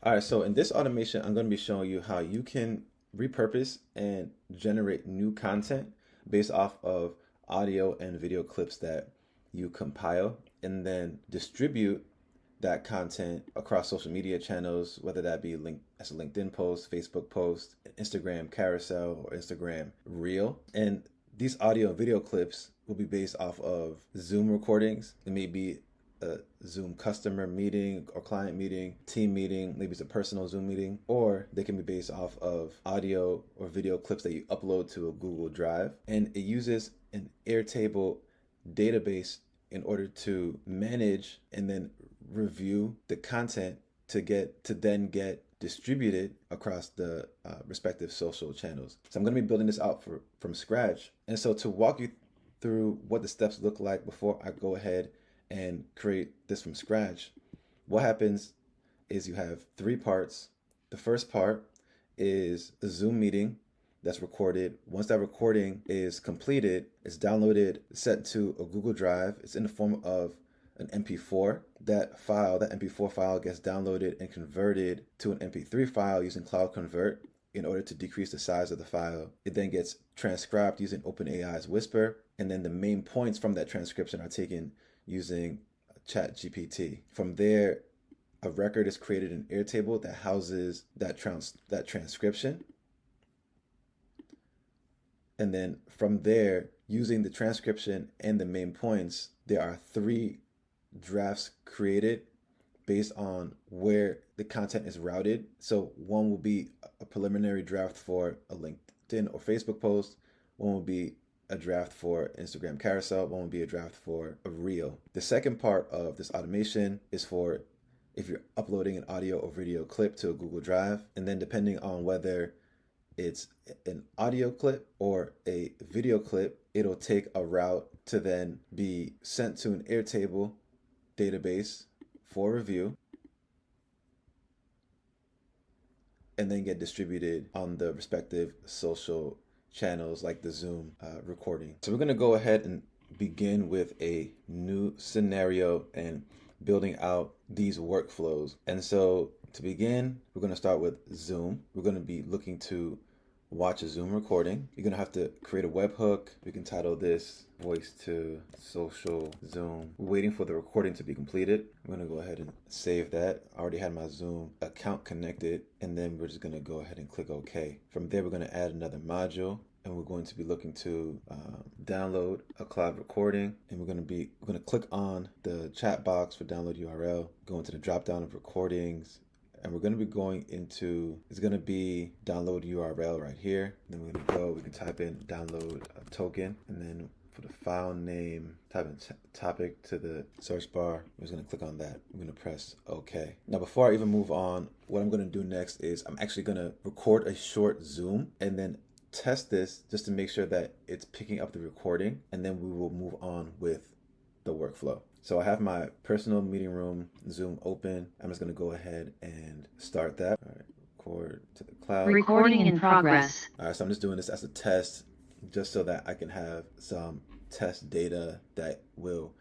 All right, so in this automation, I'm going to be showing you how you can repurpose and generate new content based off of audio and video clips that you compile and then distribute that content across social media channels, whether that be link as a LinkedIn post, Facebook post, Instagram carousel, or Instagram reel. And these audio and video clips will be based off of Zoom recordings. It may be a Zoom customer meeting or client meeting, team meeting, maybe it's a personal Zoom meeting, or they can be based off of audio or video clips that you upload to a Google Drive. And it uses an Airtable database in order to manage and then review the content to then get distributed across the respective social channels. So I'm going to be building this out from scratch. And so to walk you through what the steps look like before I go ahead and create this from scratch, what happens is you have three parts. The first part is a Zoom meeting that's recorded. Once that recording is completed, it's downloaded, sent to a Google Drive. It's in the form of an MP4. That MP4 file gets downloaded and converted to an MP3 file using Cloud Convert in order to decrease the size of the file. It then gets transcribed using OpenAI's Whisper, and then the main points from that transcription are taken using ChatGPT. From there, a record is created in Airtable that houses that transcription. And then from there, using the transcription and the main points, there are three drafts created based on where the content is routed. So one will be a preliminary draft for a LinkedIn or Facebook post. One will be a draft for Instagram carousel. One will be a draft for a reel. The second part of this automation is for if you're uploading an audio or video clip to a Google Drive. And then depending on whether it's an audio clip or a video clip, it'll take a route to then be sent to an Airtable database for review and then get distributed on the respective social channels like the Zoom recording. So we're going to go ahead and begin with a new scenario and building out these workflows. And so to begin, we're going to start with Zoom. We're going to be looking to watch a Zoom recording. You're going to have to create a webhook. We can title this Voice to Social Zoom. We're waiting for the recording to be completed. I'm going to go ahead and save that. I already had my Zoom account connected, and then we're just going to go ahead and click OK. From there, we're going to add another module, and we're going to be looking to download a cloud recording, and we're going to click on the chat box for download URL, go into the drop down of recordings, and we're going to be going into, it's going to be download URL right here. Then we're going to we can type in download a token, and then for the file name, type in topic to the search bar. We're just going to click on that. I'm going to press OK. Now, before I even move on, what I'm going to do next is I'm actually going to record a short Zoom and then test this just to make sure that it's picking up the recording, and then we will move on with the workflow. So I have my personal meeting room Zoom open. I'm just going to go ahead and start that. All right, record to the cloud. Recording in progress. All right, so I'm just doing this as a test just so that I can have some test data that will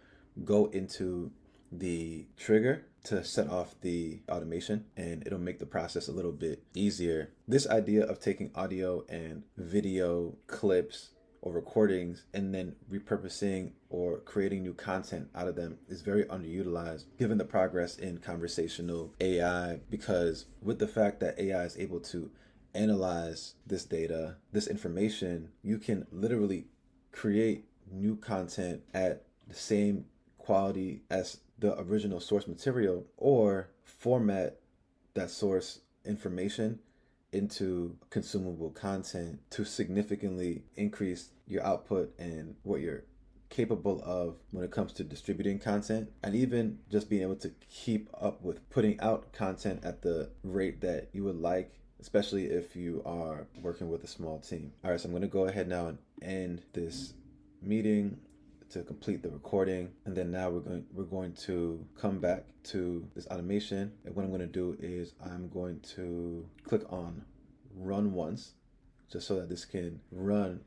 go into the trigger to set off the automation, and it'll make the process a little bit easier. This idea of taking audio and video clips or recordings and then repurposing or creating new content out of them is very underutilized given the progress in conversational AI, because with the fact that AI is able to analyze this data, this information, you can literally create new content at the same quality as the original source material, or format that source information into consumable content to significantly increase your output and what you're capable of when it comes to distributing content, and even just being able to keep up with putting out content at the rate that you would like, especially if you are working with a small team. All right, so I'm going to go ahead now and end this meeting to complete the recording, and then now we're going to come back to this automation. And what I'm going to do is I'm going to click on run once just so that this can run,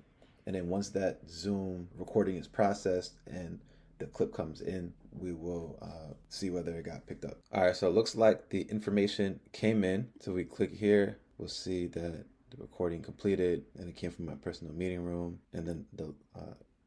and then once that Zoom recording is processed and the clip comes in, we will see whether it got picked up. All right, so it looks like the information came in. So we click here, we'll see that the recording completed, and it came from my personal meeting room, and then the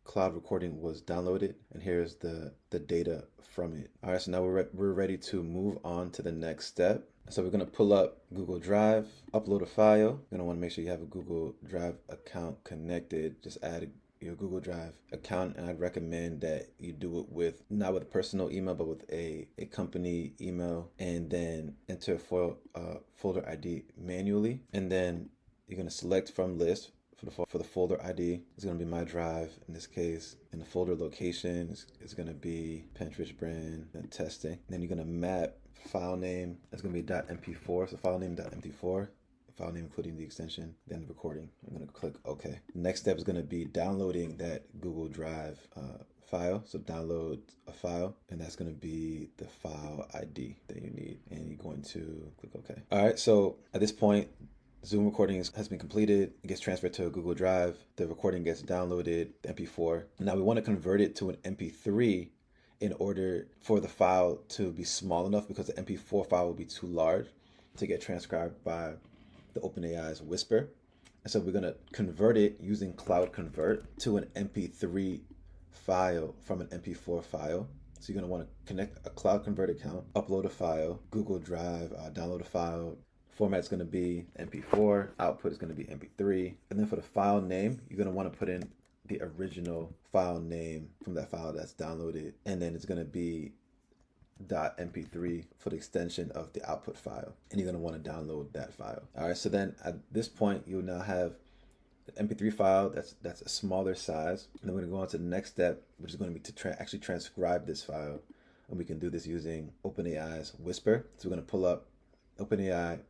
cloud recording was downloaded, and here's the data from it. All right, so now we're ready to move on to the next step. So we're going to pull up Google Drive, upload a file. You're going to want to make sure you have a Google Drive account connected. Just add your Google Drive account, and I'd recommend that you do it not with a personal email, but with a company email, and then enter a folder ID manually, and then you're going to select from list. For the folder ID, it's going to be my drive in this case, and the folder location is going to be Pinterest brand and testing. And then you're going to map file name. It's going to be .mp4, so file name .mp4, file name including the extension, then the recording. I'm going to click OK. Next step is going to be downloading that Google Drive file. So download a file, and that's going to be the file ID that you need, and you're going to click OK. All right, so at this point, Zoom recording has been completed. It gets transferred to a Google Drive. The recording gets downloaded, the MP4. Now we want to convert it to an MP3 in order for the file to be small enough, because the MP4 file will be too large to get transcribed by the OpenAI's Whisper. And so we're going to convert it using Cloud Convert to an MP3 file from an MP4 file. So you're going to want to connect a Cloud Convert account, upload a file, Google Drive, download a file. Format is going to be MP4, output is going to be MP3. And then for the file name, you're going to want to put in the original file name from that file that's downloaded. And then it's going to be .mp3 for the extension of the output file. And you're going to want to download that file. All right, so then at this point, you'll now have the MP3 file that's a smaller size. And then we're going to go on to the next step, which is going to be to actually transcribe this file. And we can do this using OpenAI's Whisper. So we're going to pull up OpenAI,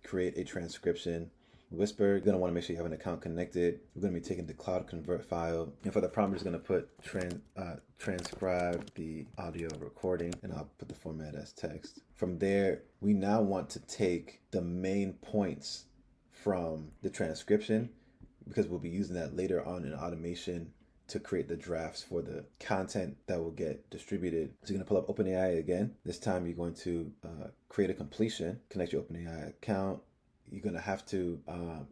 create a transcription, Whisper. You're going to want to make sure you have an account connected. We're going to be taking the Cloud Convert file, and for the prompt, we're just going to put transcribe the audio recording, and I'll put the format as text. From there, we now want to take the main points from the transcription, because we'll be using that later on in automation to create the drafts for the content that will get distributed. So you're going to pull up OpenAI again. This time you're going to create a completion, connect your OpenAI account. You're going to have to,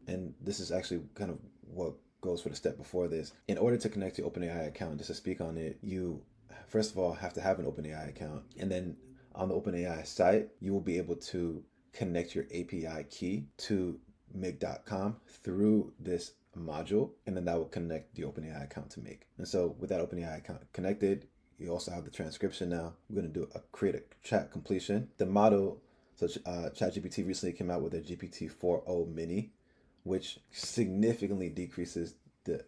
and this is actually kind of what goes for the step before this. In order to connect your OpenAI account, just to speak on it, you first of all have to have an OpenAI account. And then on the OpenAI site, you will be able to connect your API key to make.com through this module, and then that will connect the OpenAI account to Make. And so with that OpenAI account connected, you also have the transcription now. We're going to create a chat completion. The model, so ChatGPT recently came out with a GPT-4o mini, which significantly decreases the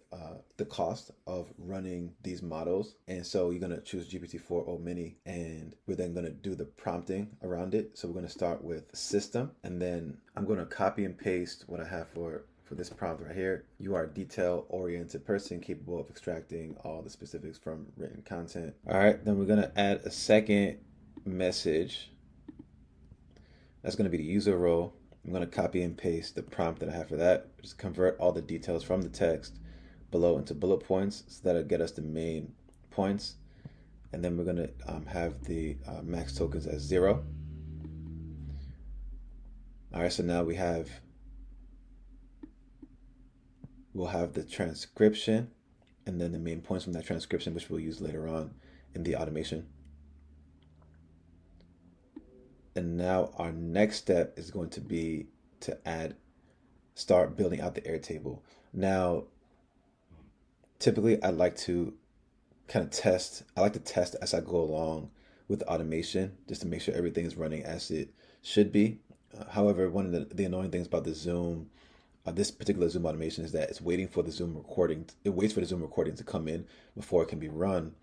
cost of running these models. And so you're going to choose GPT-4o mini, and we're then going to do the prompting around it. So we're going to start with system, and then I'm going to copy and paste what I have for this prompt right here. You are a detail-oriented person capable of extracting all the specifics from written content. All right, then we're going to add a second message. That's going to be the user role. I'm going to copy and paste the prompt that I have for that. Just convert all the details from the text below into bullet points, so that'll get us the main points. And then we're going to have the max tokens as 0. All right, so now we'll have the transcription, and then the main points from that transcription, which we'll use later on in the automation. And now our next step is going to be to start building out the Airtable. Now, typically I like to test as I go along with the automation, just to make sure everything is running as it should be. However, one of the annoying things about the Zoom, this particular Zoom automation, is that it's waiting for the Zoom recording. It waits for the Zoom recording to come in before it can be run.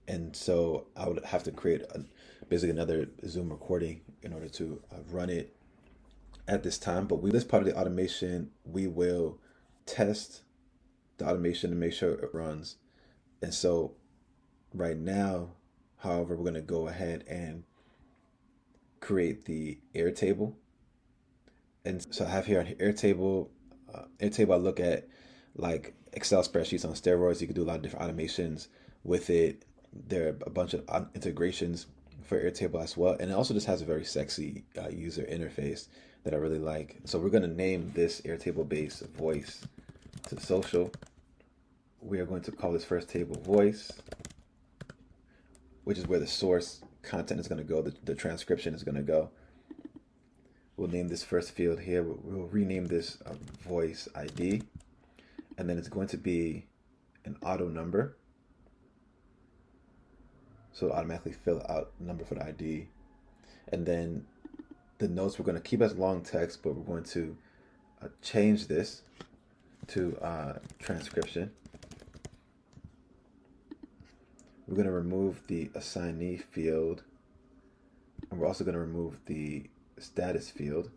And so I would have to create basically another Zoom recording in order to run it at this time. But this part of the automation, we will test the automation to make sure it runs. And so right now, however, we're going to go ahead and create the Airtable. And so I have here on Airtable, I look at like Excel spreadsheets on steroids. You can do a lot of different automations with it. there are a bunch of integrations for Airtable as well. And it also just has a very sexy user interface that I really like. So we're going to name this Airtable base voice to social. We are going to call this first table voice, which is where the source content is going to go, the transcription is going to go. We'll name this first field here. We'll rename this voice ID, and then it's going to be an auto number. So it'll automatically fill out the number for the ID. And then the notes we're going to keep as long text, but we're going to change this to transcription. We're going to remove the assignee field, and we're also going to remove the status field.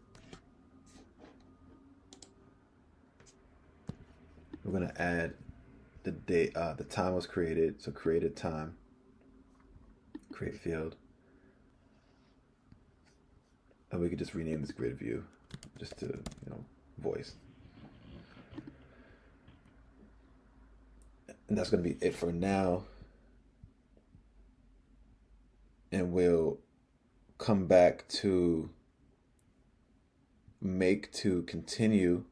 We're going to add the date, the time was created, so created time, create field, and we could just rename this grid view just to voice. And that's going to be it for now. And we'll come back to make to continue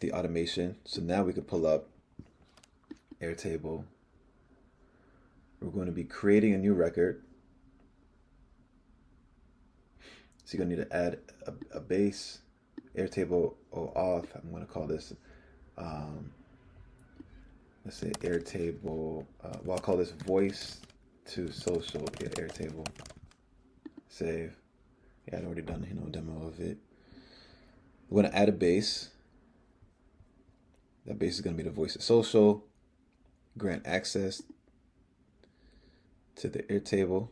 the automation. So now we can pull up Airtable. We're going to be creating a new record. So you're going to need to add a base, Airtable auth. I'm going to call this, let's say Airtable, well, I'll call this voice to social, Airtable, save. Yeah, I'd already done demo of it. We're going to add a base. That base is going to be the voice to social. Grant access to the Airtable.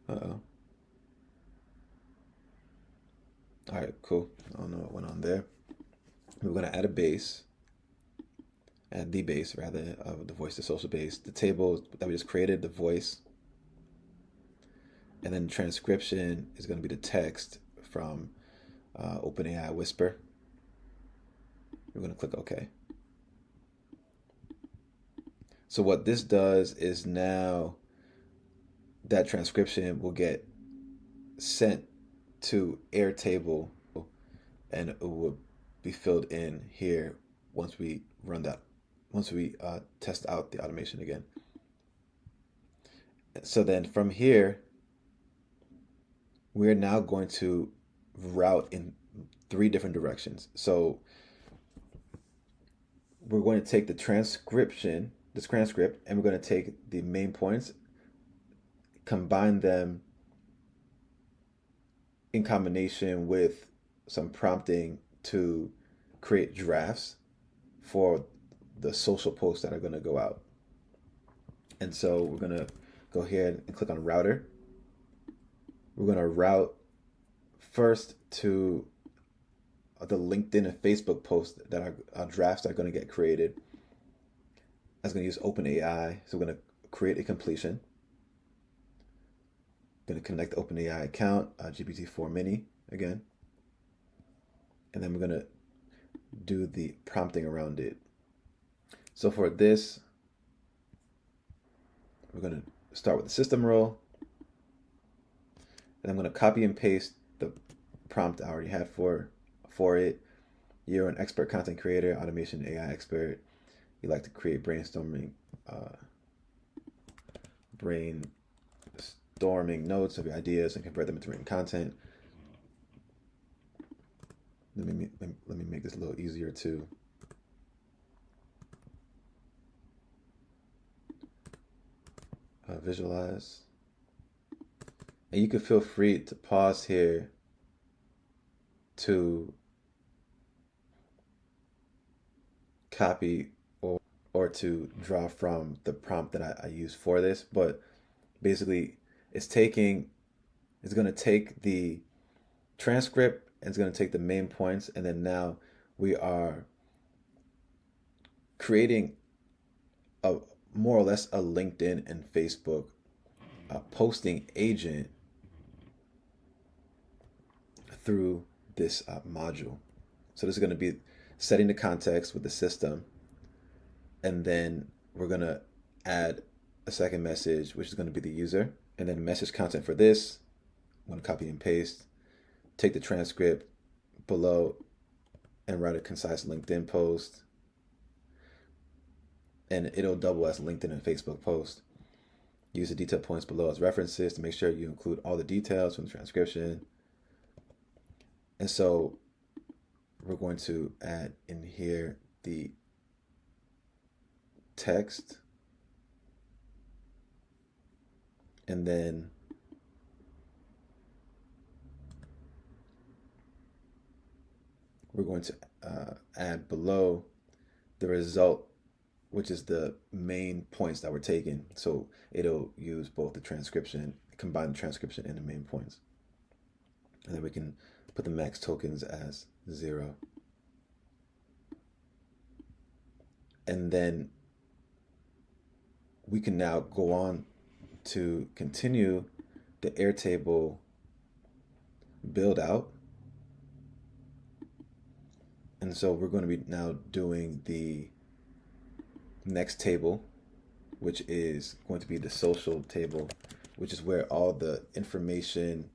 Uh-oh. All right, cool. I don't know what went on there. We're going to add a base. Add the base, rather, of the voice to social base. The table that we just created, the voice. And then transcription is going to be the text from OpenAI Whisper. We're going to click OK. So what this does is now that transcription will get sent to Airtable, and it will be filled in here once we run that, once we test out the automation again. So then from here, we're now going to route in 3 different directions. So we're going to take the transcript, and we're going to take the main points, combine them in combination with some prompting to create drafts for the social posts that are going to go out. And so we're going to go here and click on router. We're going to route first to the LinkedIn and Facebook posts that are drafts that are going to get created. That's going to use OpenAI. So we're going to create a completion. Going to connect the OpenAI account, GPT-4 Mini again. And then we're going to do the prompting around it. So for this, we're going to start with the system role. And I'm going to copy and paste the prompt I already had for it. You're an expert content creator, automation AI expert. You like to create brainstorming notes of your ideas and convert them into written content. Let me make this a little easier to visualize. And you can feel free to pause here to copy or to draw from the prompt that I used for this. But basically, it's going to take the transcript and it's going to take the main points, and then now we are creating a more or less a LinkedIn and Facebook posting agent through this module. So this is going to be setting the context with the system, and then we're going to add a second message, which is going to be the user, and then message content for this. I'm going to copy and paste, take the transcript below and write a concise LinkedIn post, and it'll double as LinkedIn and Facebook post. Use the detail points below as references to make sure you include all the details from the transcription. And so we're going to add in here the text, and then we're going to add below the result, which is the main points that we're taking. So it'll use both the transcription, combine the transcription and the main points. And then we can put the max tokens as 0. And then we can now go on to continue the Airtable build out. And so we're going to be now doing the next table, which is going to be the social table, which is where all the information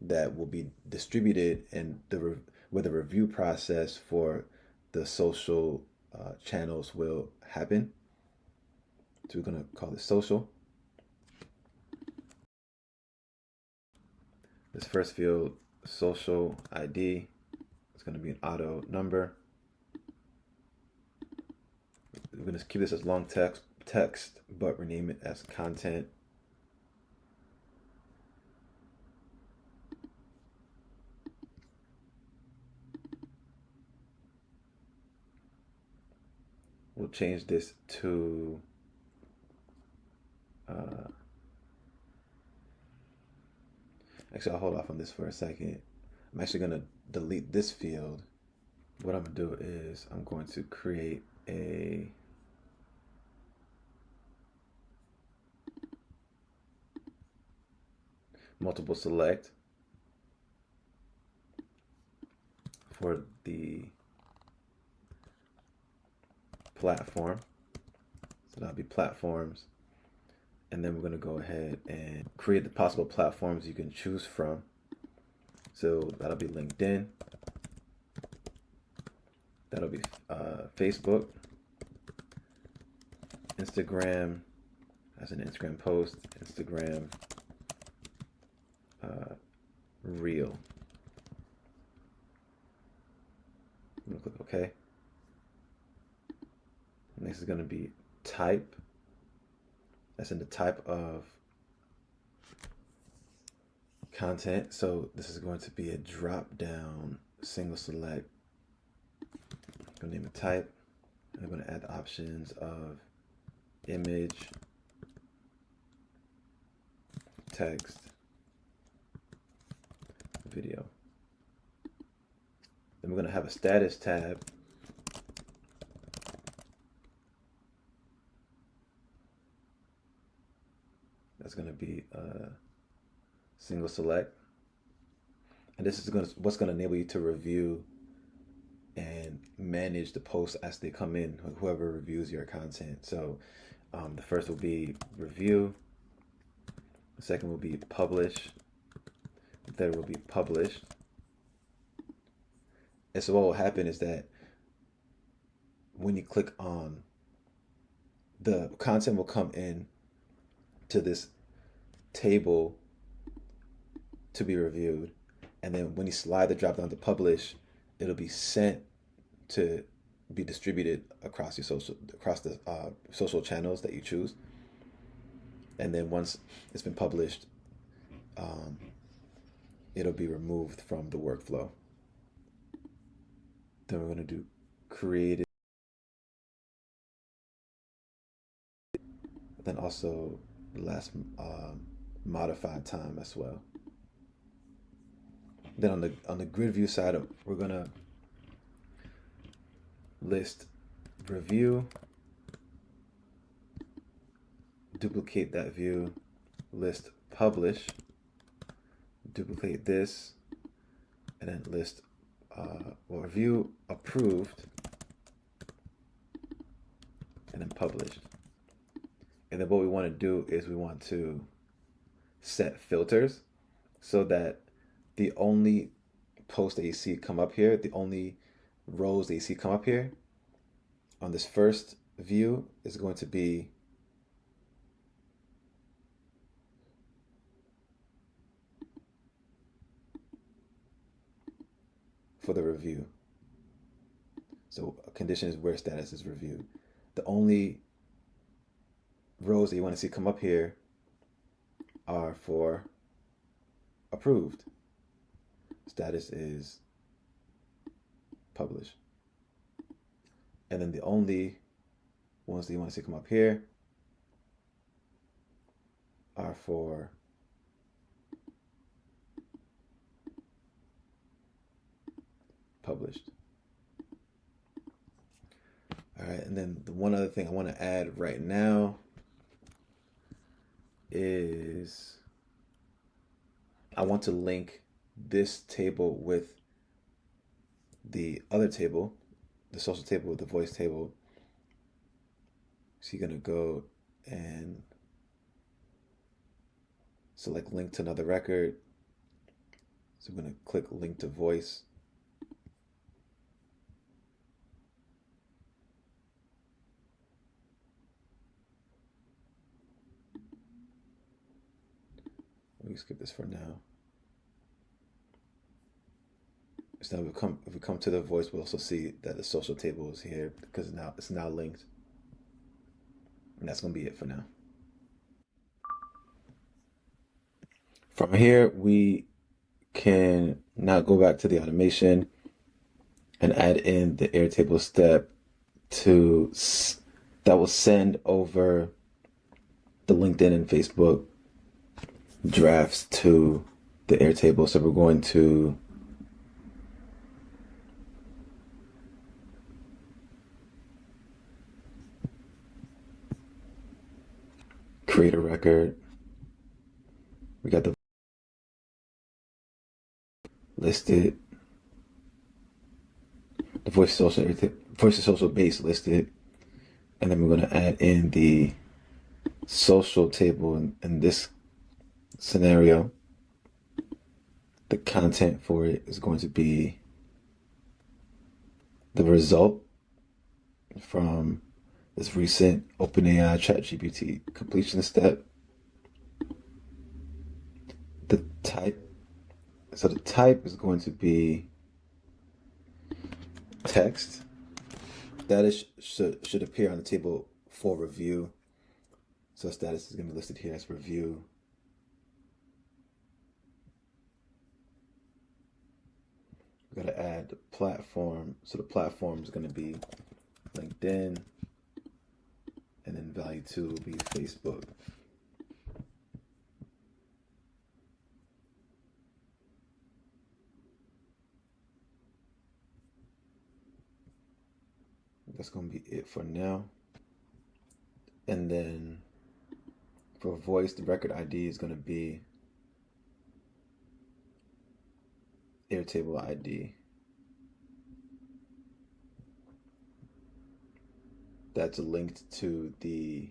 that will be distributed and where the review process for the social channels will happen. So we're going to call this social. This first field, social ID, it's going to be an auto number. We're going to keep this as long text, but rename it as content. We'll change this to actually, I'll hold off on this for a second. I'm actually going to delete this field. What I'm going to do is I'm going to create a multiple select for the platform. So that'll be platforms. And then we're going to go ahead and create the possible platforms you can choose from. So that'll be LinkedIn. That'll be Facebook, Instagram, as an Instagram post, Instagram Reel. I'm going to click OK. Next is going to be type. That's in the type of content. So this is going to be a drop down single select. I'm going to name it type. And I'm going to add the options of image, text, video. Then we're going to have a status tab. That's going to be a single select. And this is what's going to enable you to review and manage the posts as they come in, whoever reviews your content. So the first will be review. The second will be publish. The third will be published. And so what will happen is that when you click on, the content will come in to this table to be reviewed, and then when you slide the drop down to publish, it'll be sent to be distributed across the social channels that you choose. And then once it's been published, it'll be removed from the workflow. Then we're going to do created, then also the last modified time as well. Then on the grid view side, we're going to list review, duplicate that view, list publish, duplicate this, and then list review approved, and then published. And then what we want to do is we want to set filters so that the only posts that you see come up here, the only rows that you see come up here on this first view is going to be for the review. So a condition is where status is reviewed. The only rows that you want to see come up here are for approved. Status is published. And then the only ones that you want to see come up here are for published. All right, and then the one other thing I want to add right now is I want to link this table with the other table, the social table with the voice table. So you're going to go and select link to another record. So I'm going to click link to voice. We skip this for now. So now if we come to the voice, we'll also see that the social table is here because now it's now linked. And that's going to be it for now. From here, we can now go back to the automation and add in the Airtable step that will send over the LinkedIn and Facebook drafts to the Airtable. So we're going to create a record. We got the listed, the voice social base listed, and then we're going to add in the social table in this scenario. The content for it is going to be the result from this recent OpenAI ChatGPT completion step. The type, so the type is going to be text. That is should appear on the table for review. So status is going to be listed here as review. We've got to add the platform. So the platform is going to be LinkedIn, and then value 2 will be Facebook. That's going to be it for now. And then for voice, the record ID is going to be Airtable ID. That's linked to the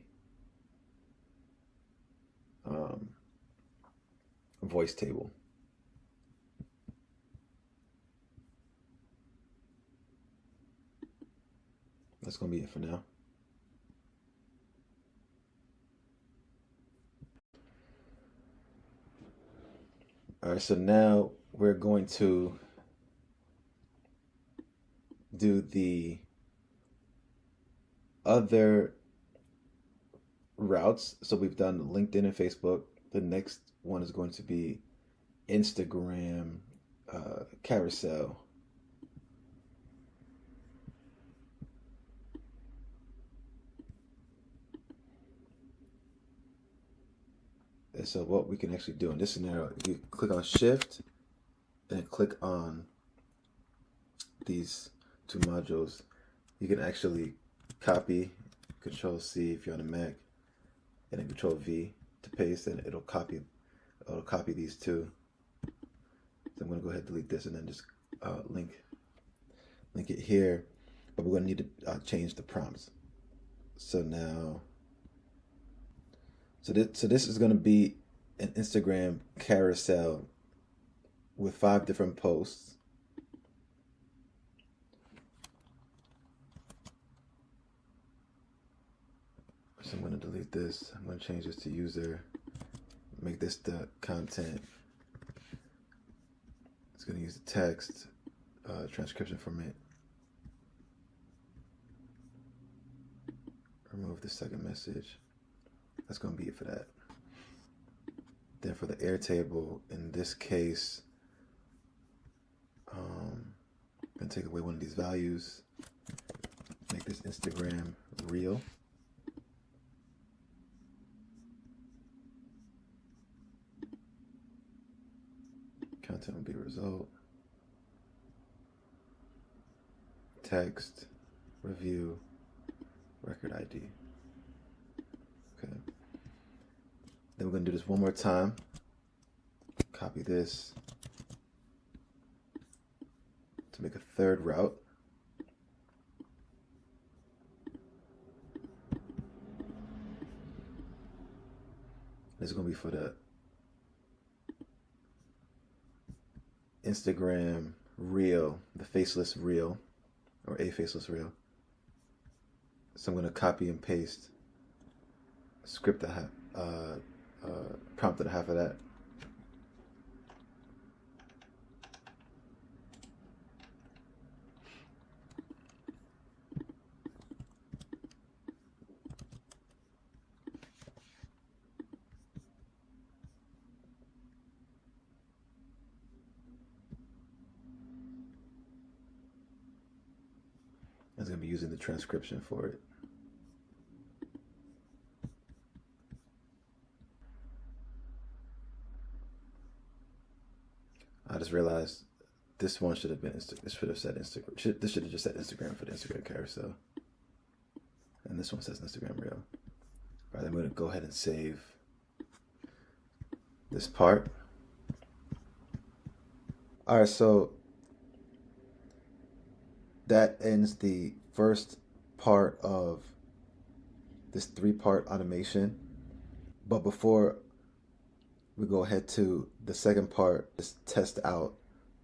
voice table. That's going to be it for now. All right, so now we're going to do the other routes. So we've done LinkedIn and Facebook. The next one is going to be Instagram, Carousel. And so what we can actually do in this scenario, if you click on Shift and click on these two modules, you can actually copy, Control C if you're on a Mac, and then Control V to paste, and it'll copy these two. So I'm going to go ahead and delete this and then just link it here. But we're going to need to change the prompts. So now, so this is going to be an Instagram carousel with 5 different posts. So I'm going to delete this. I'm going to change this to user. Make this the content. It's going to use the text transcription from it. Remove the second message. That's going to be it for that. Then for the Airtable, in this case, I'm going to take away one of these values. Make this Instagram reel. Content will be result. Text, review, record ID. Okay. Then we're going to do this one more time. Copy this to make a third route. This is going to be for the Instagram reel, the faceless reel, or a faceless reel. So I'm going to copy and paste script prompted half of that. I was going to be using the transcription for it. I just realized this one should have been this should have said Instagram. This should have just said Instagram for the Instagram carousel, and this one says Instagram reel. All right, I'm going to go ahead and save this part. All right, so that ends the first part of this 3-part automation. But before we go ahead to the second part, just test out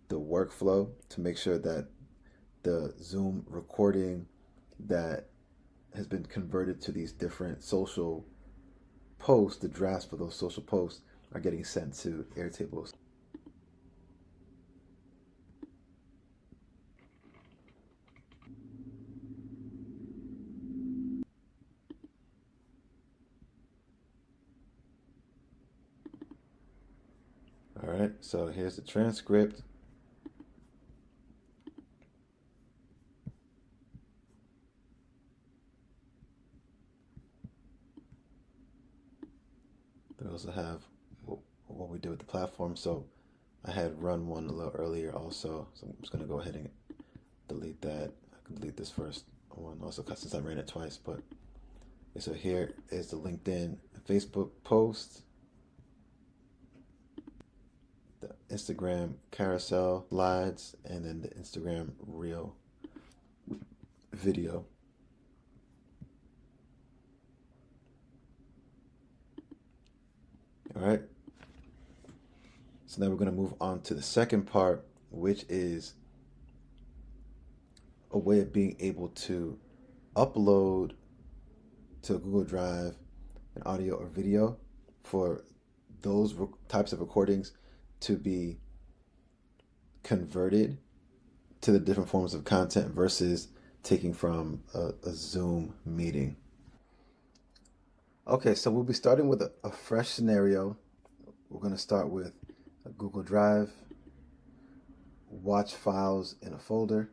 the workflow to make sure that the Zoom recording that has been converted to these different social posts, the drafts for those social posts, are getting sent to Airtable. All right, so here's the transcript. They also have what we did with the platform. So I had run one a little earlier also. So I'm just going to go ahead and delete that. I can delete this first one also since I ran it twice. But so here is the LinkedIn and Facebook post. The Instagram carousel slides, and then the Instagram reel video. All right. So now we're going to move on to the second part, which is a way of being able to upload to Google Drive an audio or video for those types of recordings to be converted to the different forms of content versus taking from a Zoom meeting. Okay, so we'll be starting with a fresh scenario. We're going to start with a Google Drive, watch files in a folder.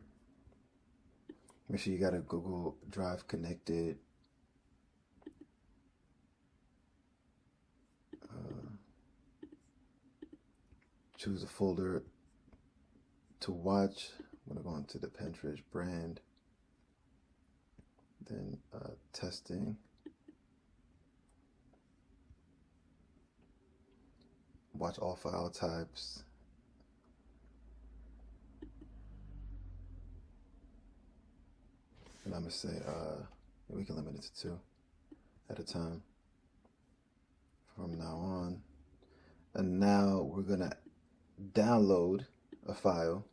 Make sure you got a Google Drive connected. Choose a folder to watch. I'm going to go into the Pentridge brand. Then testing. Watch all file types. And I'm going to say And we can limit it to 2 at a time from now on. And now we're going to download a file,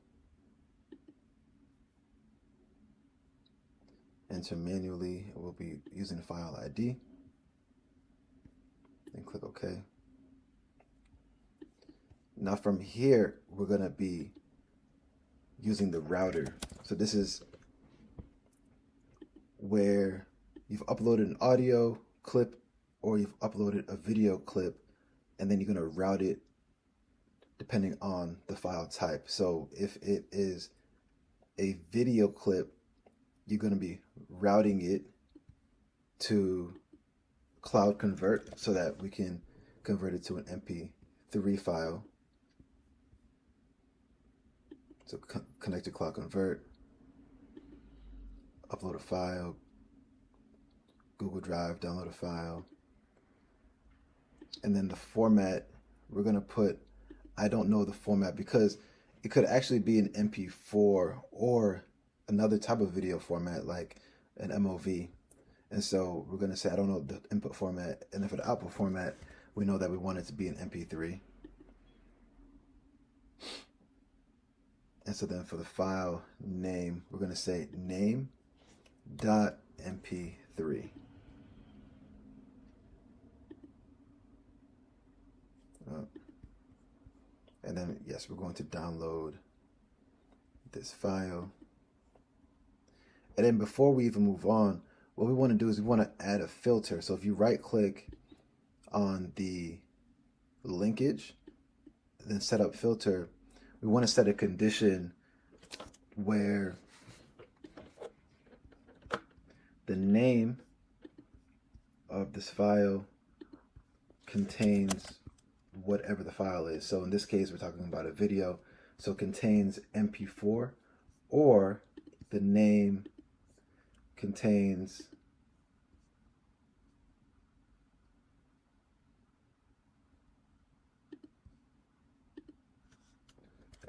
enter manually. We'll be using file ID, and click OK. Now from here, we're going to be using the router. So this is where you've uploaded an audio clip or you've uploaded a video clip, and then you're going to route it depending on the file type. So if it is a video clip, you're going to be routing it to Cloud Convert so that we can convert it to an MP3 file. So connect to Cloud Convert, upload a file, Google Drive, download a file. And then the format, we're going to put, I don't know the format because it could actually be an MP4 or another type of video format like an MOV. And so we're going to say, I don't know the input format. And then for the output format, we know that we want it to be an MP3. And so then for the file name, we're going to say name.mp3. And then, yes, we're going to download this file. And then before we even move on, what we want to do is we want to add a filter. So if you right click on the linkage, then set up filter, we want to set a condition where the name of this file contains whatever the file is. So in this case, we're talking about a video. So it contains MP4, or the name contains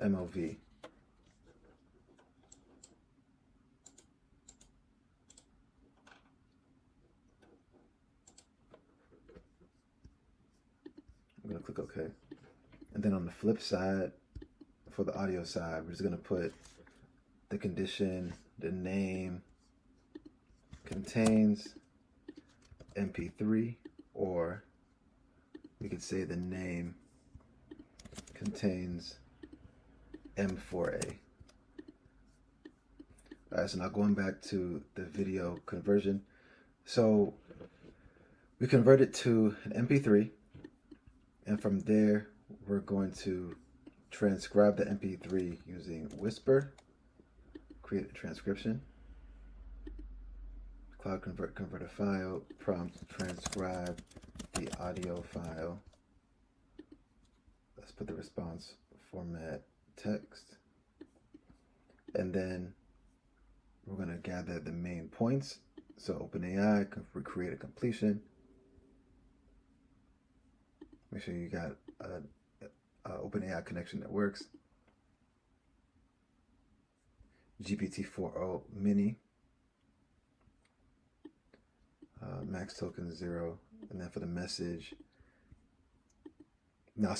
MOV. I'm going to click OK. And then on the flip side, for the audio side, we're just going to put the condition, the name contains MP3, or we could say the name contains M4A. All right, so now going back to the video conversion. So we convert it to an MP3, and from there, we're going to transcribe the MP3 using Whisper, create a transcription, Cloud Convert, convert a file, prompt transcribe the audio file. Let's put the response format text. And then we're going to gather the main points. So OpenAI, create a completion. Make sure you got an OpenAI connection that works. GPT-4o mini. Max token 0. And then for the message. Now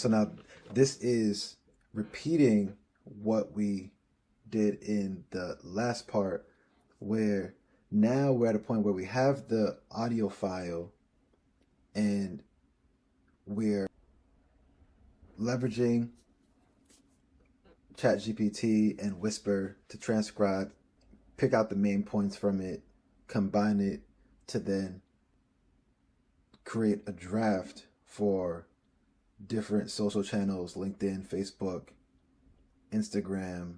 this is repeating what we did in the last part, where now we're at a point where we have the audio file and we're leveraging ChatGPT and Whisper to transcribe, pick out the main points from it, combine it to then create a draft for different social channels, LinkedIn, Facebook, Instagram,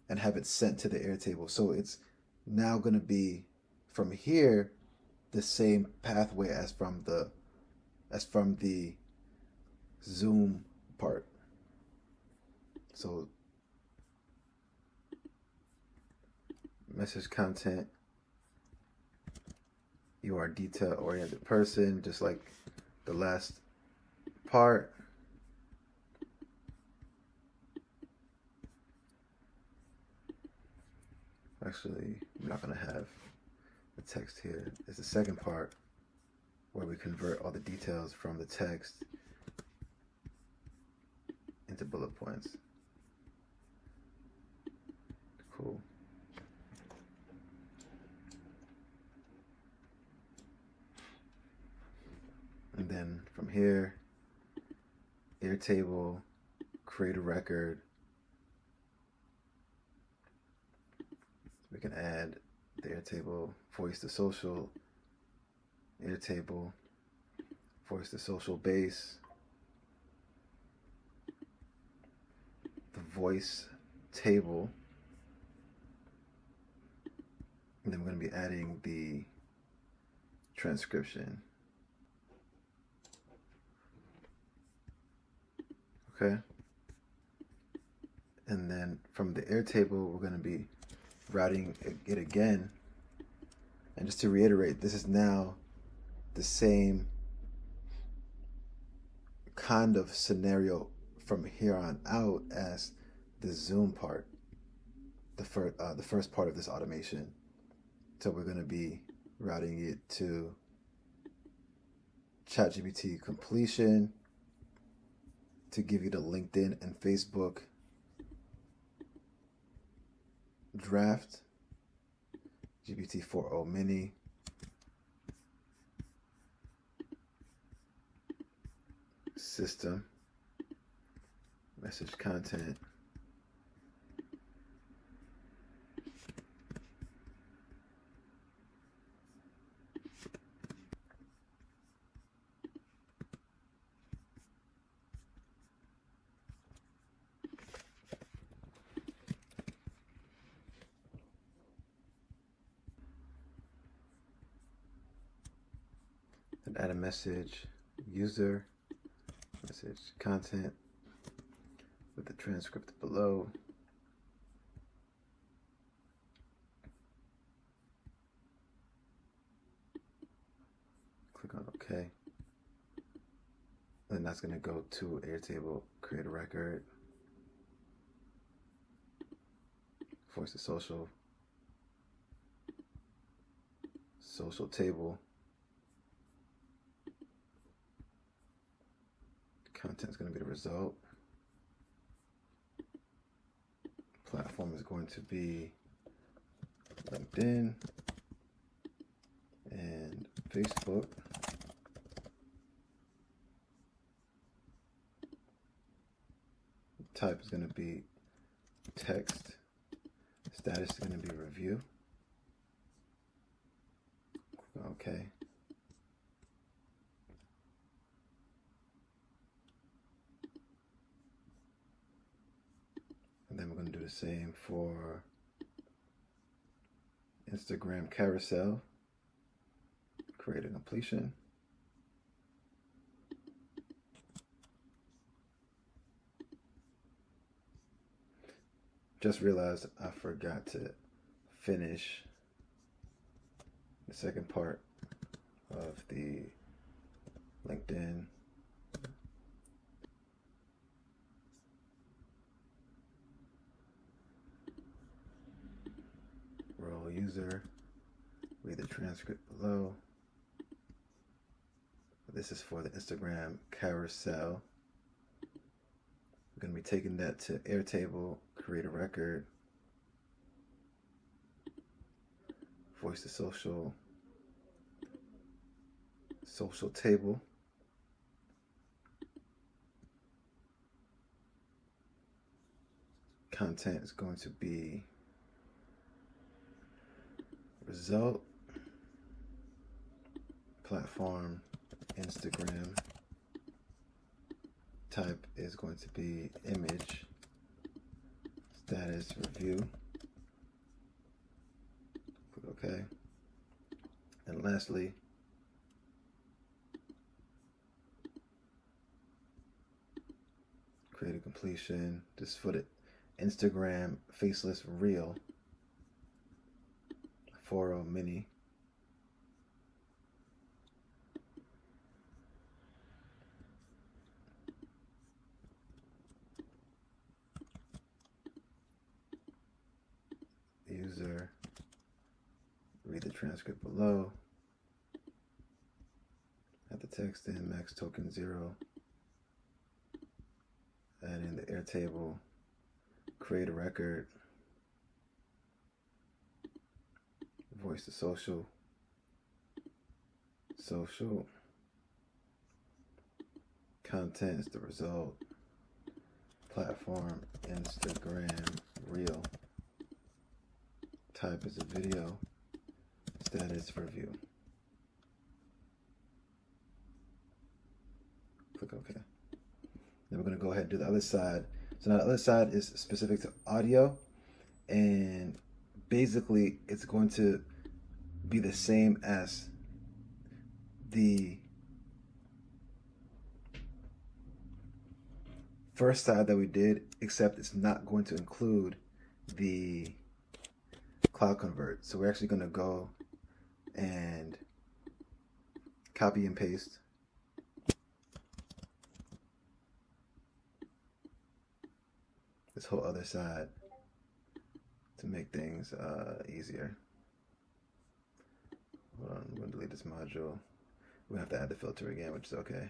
and have it sent to the Airtable. So it's now going to be from here the same pathway as from the Zoom part. So message content, you are a detail-oriented person, just like the last part. Actually, I'm not going to have the text here is the second part where we convert all the details from the text into bullet points. Cool. And then from here, Airtable, create a record. We can add the Airtable voice to social, Airtable voice to social base, the voice table, and then we're going to be adding the transcription. Okay. And then from the Airtable, we're going to be routing it again. And just to reiterate, this is now the same kind of scenario from here on out as the Zoom part, the first part of this automation. So we're going to be routing it to ChatGPT completion to give you the LinkedIn and Facebook draft, GPT 4.0 mini, system, message content, and add a message, user, message content with the transcript below. Click on OK. Then that's going to go to Airtable, create a record, voice to social, social table, content is going to be the result, platform is going to be LinkedIn and Facebook. Type is going to be text. Status is going to be review. Okay. And then we're going to do the same for Instagram Carousel. Create a completion. Just realized I forgot to finish the second part of the LinkedIn role user. Read the transcript below. This is for the Instagram Carousel. We're going to be taking that to Airtable, create a record, voice to social, social table, content is going to be result, platform, Instagram. Type is going to be image, status review, click OK, and lastly, create a completion. Just for the Instagram faceless reel, 4.0 mini. User, read the transcript below. Add the text in, max token 0. Add in the Airtable. Create a record. Voice to social. Social. Content is the result. Platform, Instagram, Reel. Type is a video. Status for view. Click OK. Then we're going to go ahead and do the other side. So now the other side is specific to audio, and basically it's going to be the same as the first side that we did, except it's not going to include the cloud convert. So we're actually going to go and copy and paste this whole other side to make things easier. Hold on, I'm going to delete this module. We have to add the filter again, which is okay.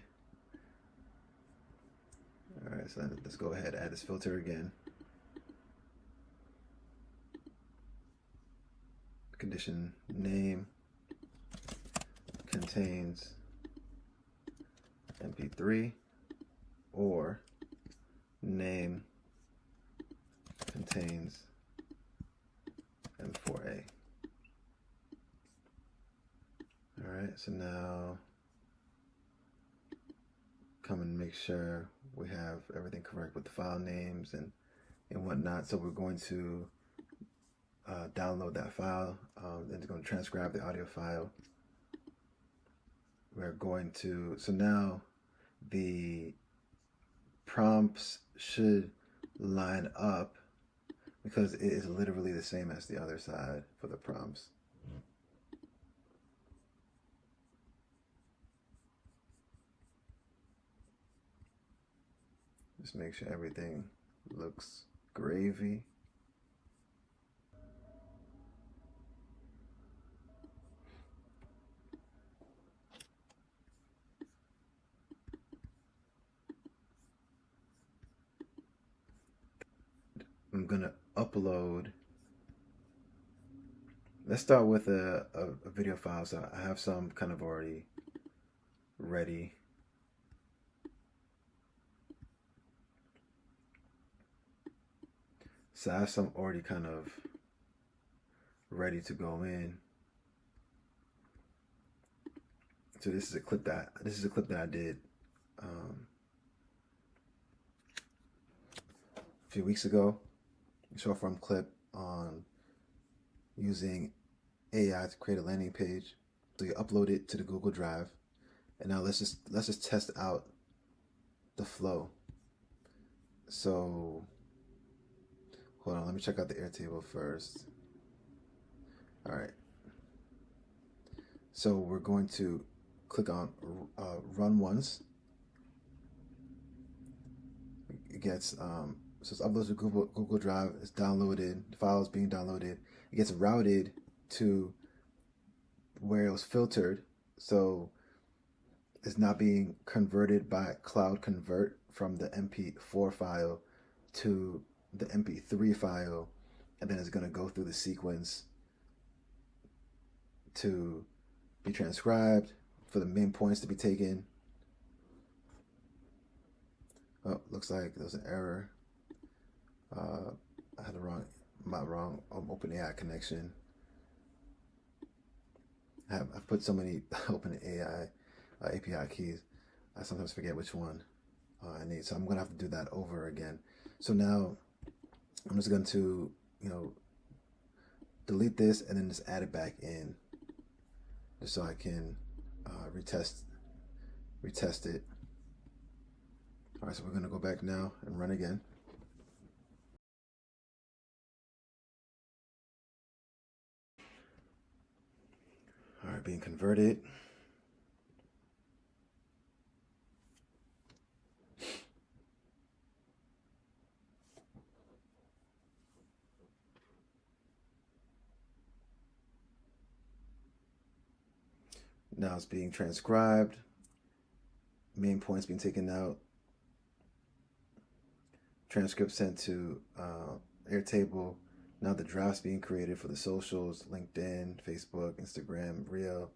All right, so let's go ahead and add this filter again. Condition name contains MP3 or name contains M4A. All right, so now come and make sure we have everything correct with the file names and whatnot. So we're going to download that file, then it's going to transcribe the audio file. We're going to, so now the prompts should line up because it is literally the same as the other side for the prompts. Just make sure everything looks gravy. I'm gonna upload. Let's start with a video file. So I have some kind of already ready. So I have some already kind of ready to go in. So this is a clip that I did a few weeks ago. Short form clip on using AI to create a landing page. So you upload it to the Google Drive, and now let's just test out the flow. So hold on, let me check out the Airtable first. All right. So we're going to click on run once. It gets so it's uploaded to Google Drive. It's downloaded. The file is being downloaded. It gets routed to where it was filtered. So it's not being converted by Cloud Convert from the MP4 file to the MP3 file, and then it's going to go through the sequence to be transcribed for the main points to be taken. Oh, looks like there's an error. I had the wrong OpenAI connection. I've put so many OpenAI API keys, I sometimes forget which one I need. So I'm gonna have to do that over again. So now I'm just going to, delete this and then just add it back in, just so I can retest it. All right, so we're gonna go back now and run again. All right, being converted. Now it's being transcribed. Main points being taken out. Transcript sent to Airtable. Now the drafts being created for the socials, LinkedIn, Facebook, Instagram, Reel,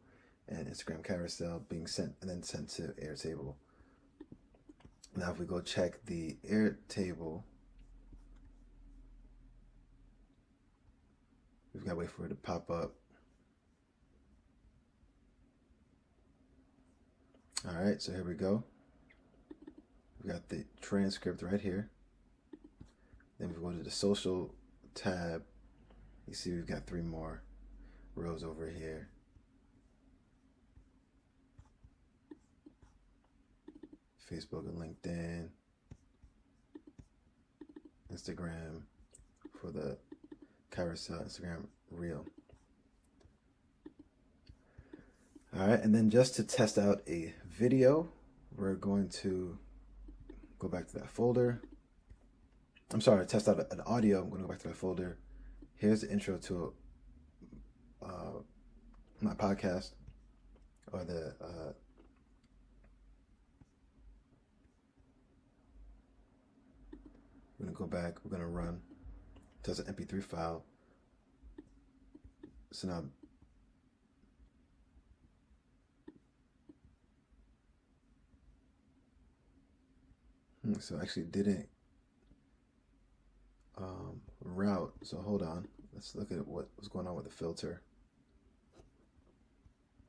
and Instagram Carousel being sent and then sent to Airtable. Now if we go check the Airtable, we've got to wait for it to pop up. All right, so here we go. We got the transcript right here. Then we go to the social tab. You see we've got 3 more rows over here. Facebook and LinkedIn, Instagram for the Carousel, Instagram Reel. All right, and then just to test out a video, we're going to go back to that folder. I'm sorry, to test out an audio, I'm going to go back to that folder. Here's the intro to my podcast, or the we're going to go back, we're going to run. Test an MP3 file. So now so I actually didn't route. So hold on. Let's look at what was going on with the filter.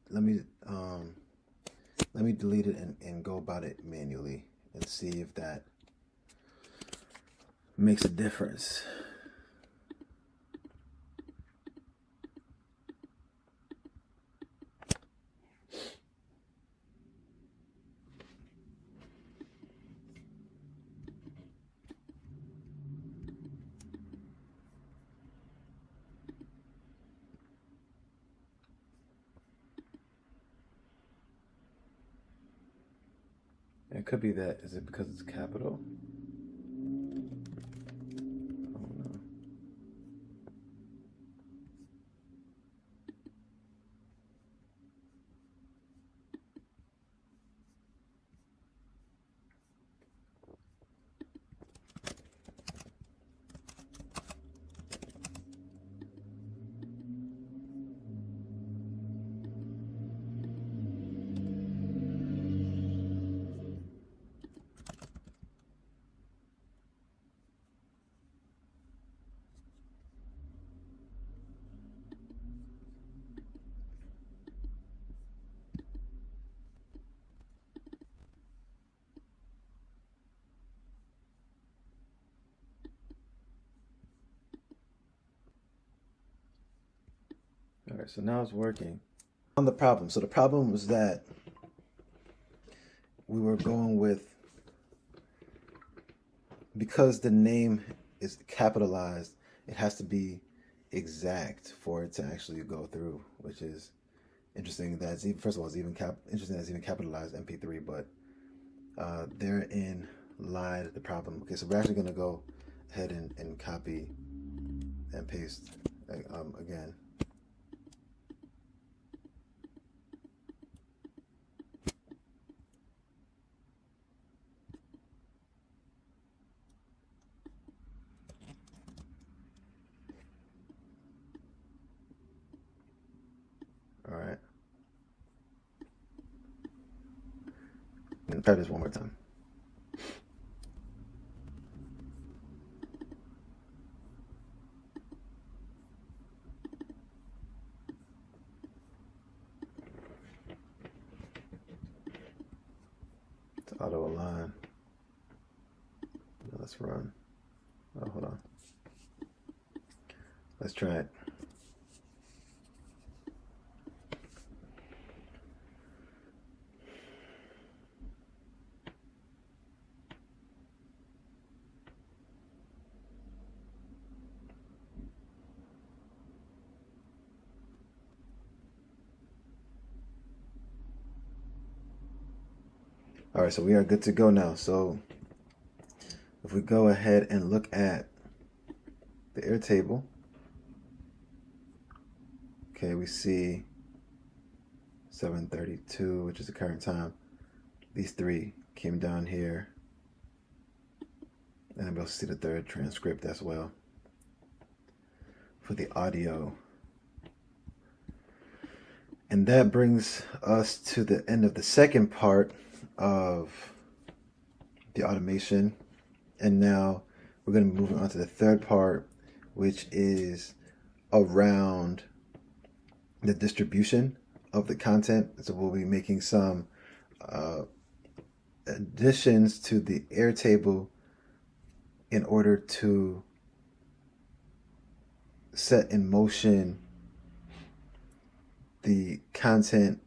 Let me delete it and go about it manually and see if that makes a difference. It could be that. Is it because it's capital? I don't know. All right, so now it's working. On the problem. So the problem was that we were going with, because the name is capitalized, it has to be exact for it to actually go through, which is interesting. That's even, first of all, it's even interesting that it's even capitalized MP3, but therein lied the problem. Okay, so we're actually going to go ahead and copy and paste again. All right. And try this one more time. To auto align. Now let's run. Oh, hold on. Let's try it. All right, so we are good to go now. So if we go ahead and look at the Airtable, okay, we see 7:32, which is the current time. These three came down here. And we'll see the third transcript as well for the audio. And that brings us to the end of the second part of the automation. And now we're going to be moving on to the third part, which is around the distribution of the content. So we'll be making some additions to the Airtable in order to set in motion the content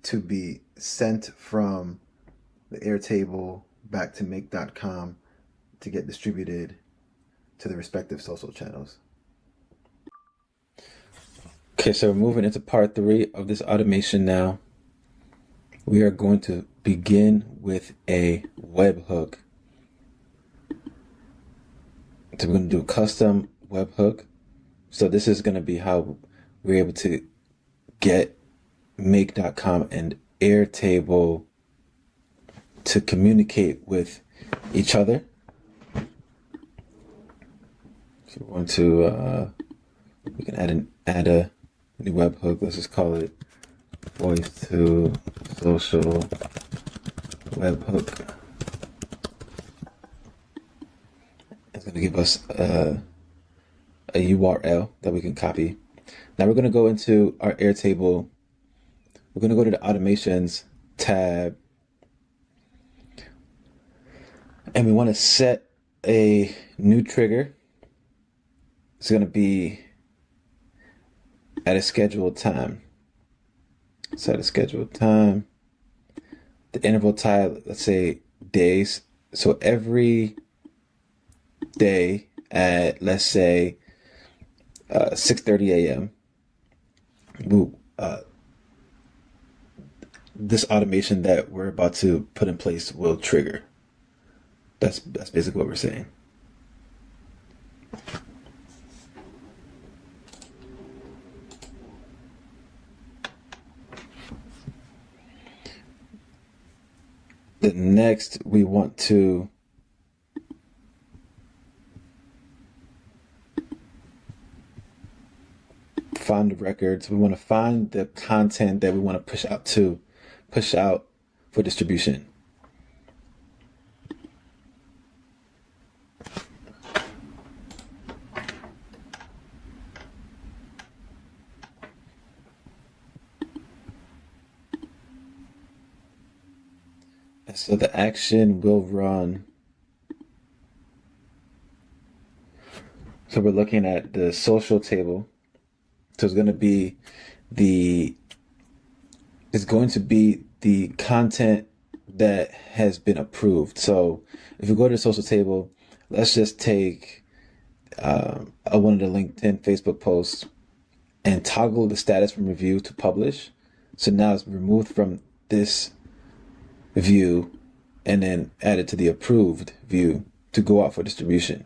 to be sent from the Airtable back to make.com to get distributed to the respective social channels. Okay, so we're moving into part 3 of this automation now. We are going to begin with a webhook. So we're going to do a custom webhook. So this is going to be how we're able to get make.com and Airtable to communicate with each other. So we're going to, we can add a new webhook. Let's just call it voice to social webhook. It's going to give us a URL that we can copy. Now we're going to go into our Airtable. We're going to go to the automations tab. And we want to set a new trigger. It's going to be at a scheduled time. Set a scheduled time. The interval type, let's say days. So every day at, let's say, 6:30 a.m. This automation that we're about to put in place will trigger. That's basically what we're saying. The next, we want to find the records. We want to find the content that we want to push out for distribution. And so the action will run. So we're looking at the social table. So it's going to be the content that has been approved. So if you go to the social table, let's just take one of the LinkedIn, Facebook posts and toggle the status from review to publish. So now it's removed from this view and then added to the approved view to go out for distribution.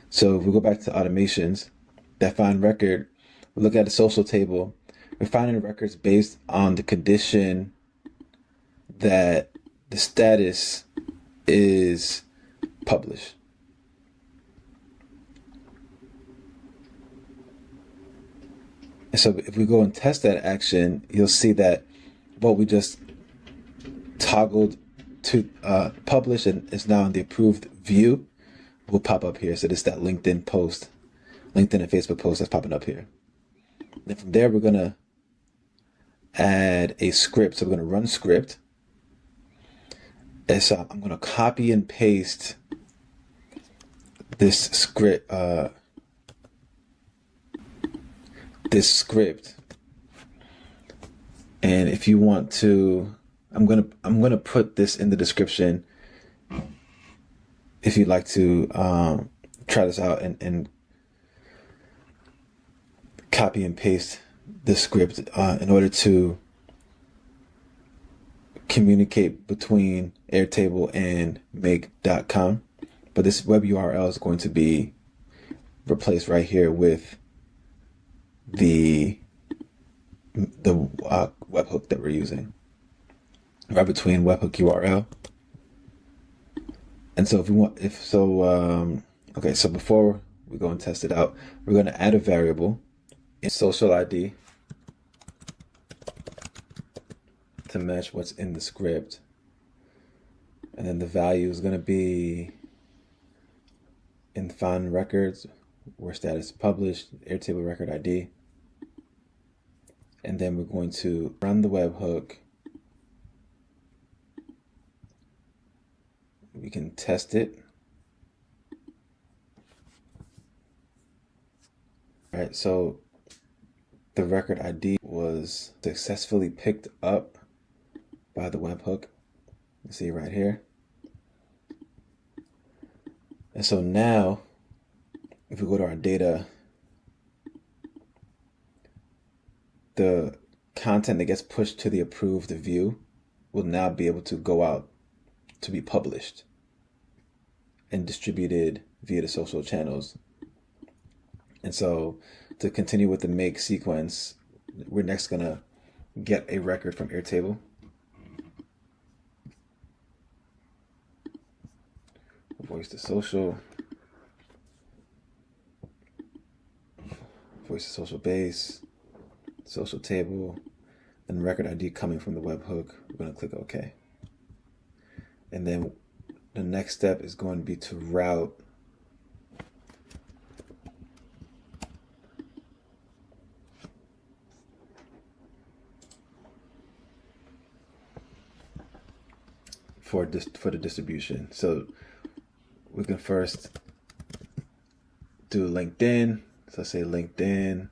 So if we go back to automations, that find record, we look at the social table, we're finding records based on the condition that the status is published. And so if we go and test that action, you'll see that what we just toggled to publish and is now in the approved view will pop up here. So this is that LinkedIn post, LinkedIn and Facebook post that's popping up here. Then from there, we're going to add a script. So we're going to run script. And so I'm going to copy and paste this script. And if you want to, I'm gonna put this in the description if you'd like to try this out and copy and paste the script in order to communicate between Airtable and make.com. But this web URL is going to be replaced right here with the the webhook that we're using, right between webhook URL. And so okay, so before we go and test it out, we're going to add a variable in social ID to match what's in the script. And then the value is going to be in found records, where status published, Airtable record ID. And then we're going to run the webhook. We can test it. All right, so the record ID was successfully picked up by the webhook. You see right here. And so now, if we go to our data, the content that gets pushed to the approved view will now be able to go out to be published and distributed via the social channels. And so to continue with the make sequence, we're next gonna get a record from Airtable. Voice to social. Voice to social base. Social table. And record ID coming from the webhook. We're gonna click OK. And then the next step is going to be to route for the distribution. So we can first do LinkedIn. So say LinkedIn,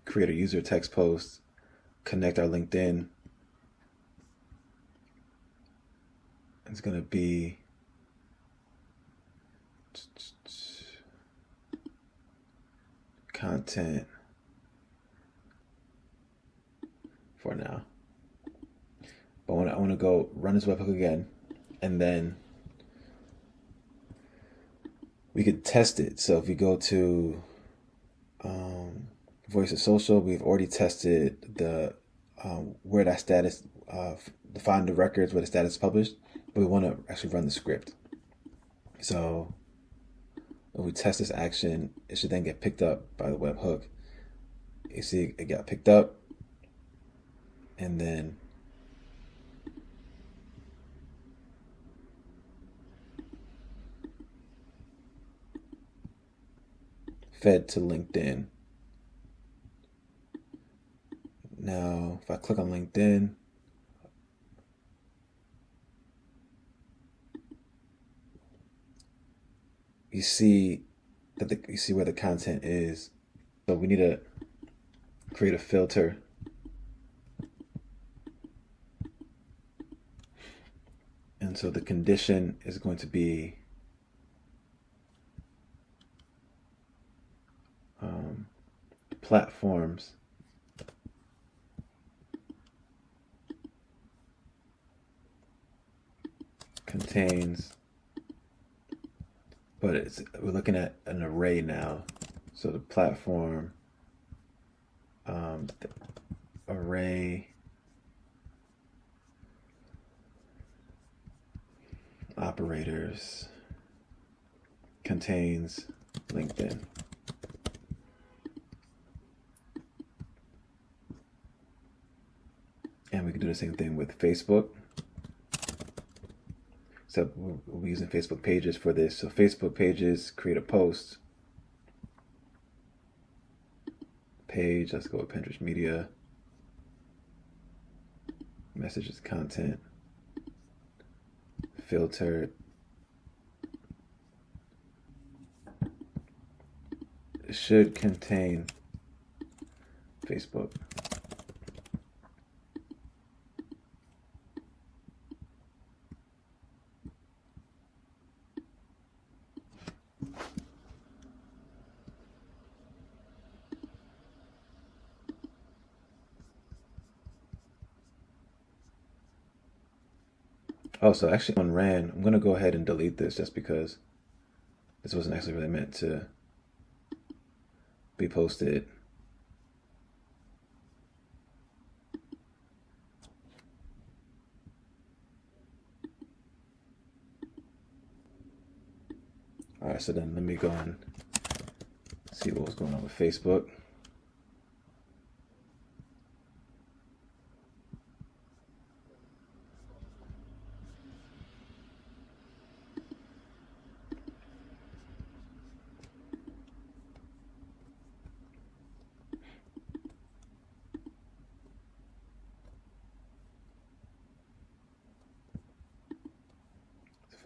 create a user text post, connect our LinkedIn. It's going to be content for now. But I want to go run this webhook again, and then we could test it. So if we go to voice of social, we've already tested the where that status find the records where the status is published, but we want to actually run the script. So when we test this action, it should then get picked up by the webhook. You see it got picked up, and then fed to LinkedIn. Now, if I click on LinkedIn, you see where the content is. So we need to create a filter. And so the condition is going to be platforms contains, but we're looking at an array now. So the platform the array operators contains LinkedIn. And we can do the same thing with Facebook. So we'll be using Facebook pages for this. So Facebook pages, create a post. Page, let's go with Pinterest media. Messages, content. Filter. It should contain Facebook. Oh, so actually on ran, I'm going to go ahead and delete this just because this wasn't actually really meant to be posted. All right, so then let me go and see what was going on with Facebook.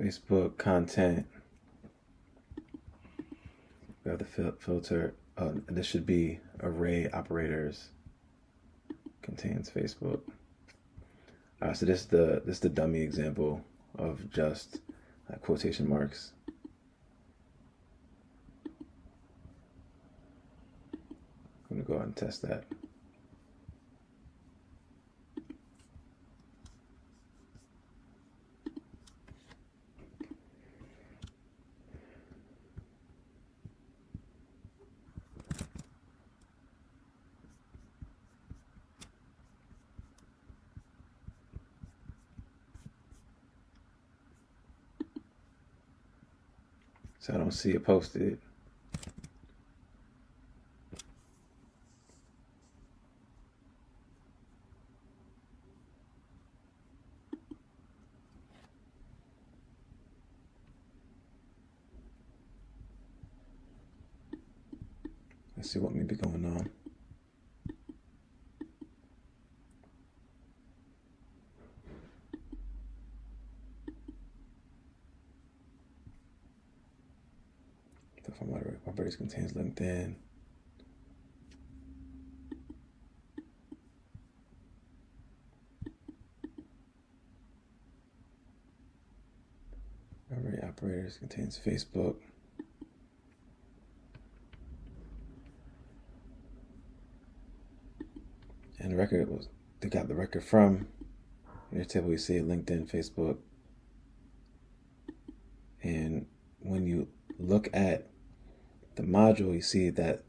Facebook content. We have the filter. This should be array operators. Contains Facebook. All right, so this is the dummy example of just quotation marks. I'm gonna go ahead and test that. So I don't see it posted. Let's see what may be going on. Operators contains LinkedIn. Array operators contains Facebook. And the record was, they got the record from Airtable. We see LinkedIn, Facebook. And when you look at the module, you see that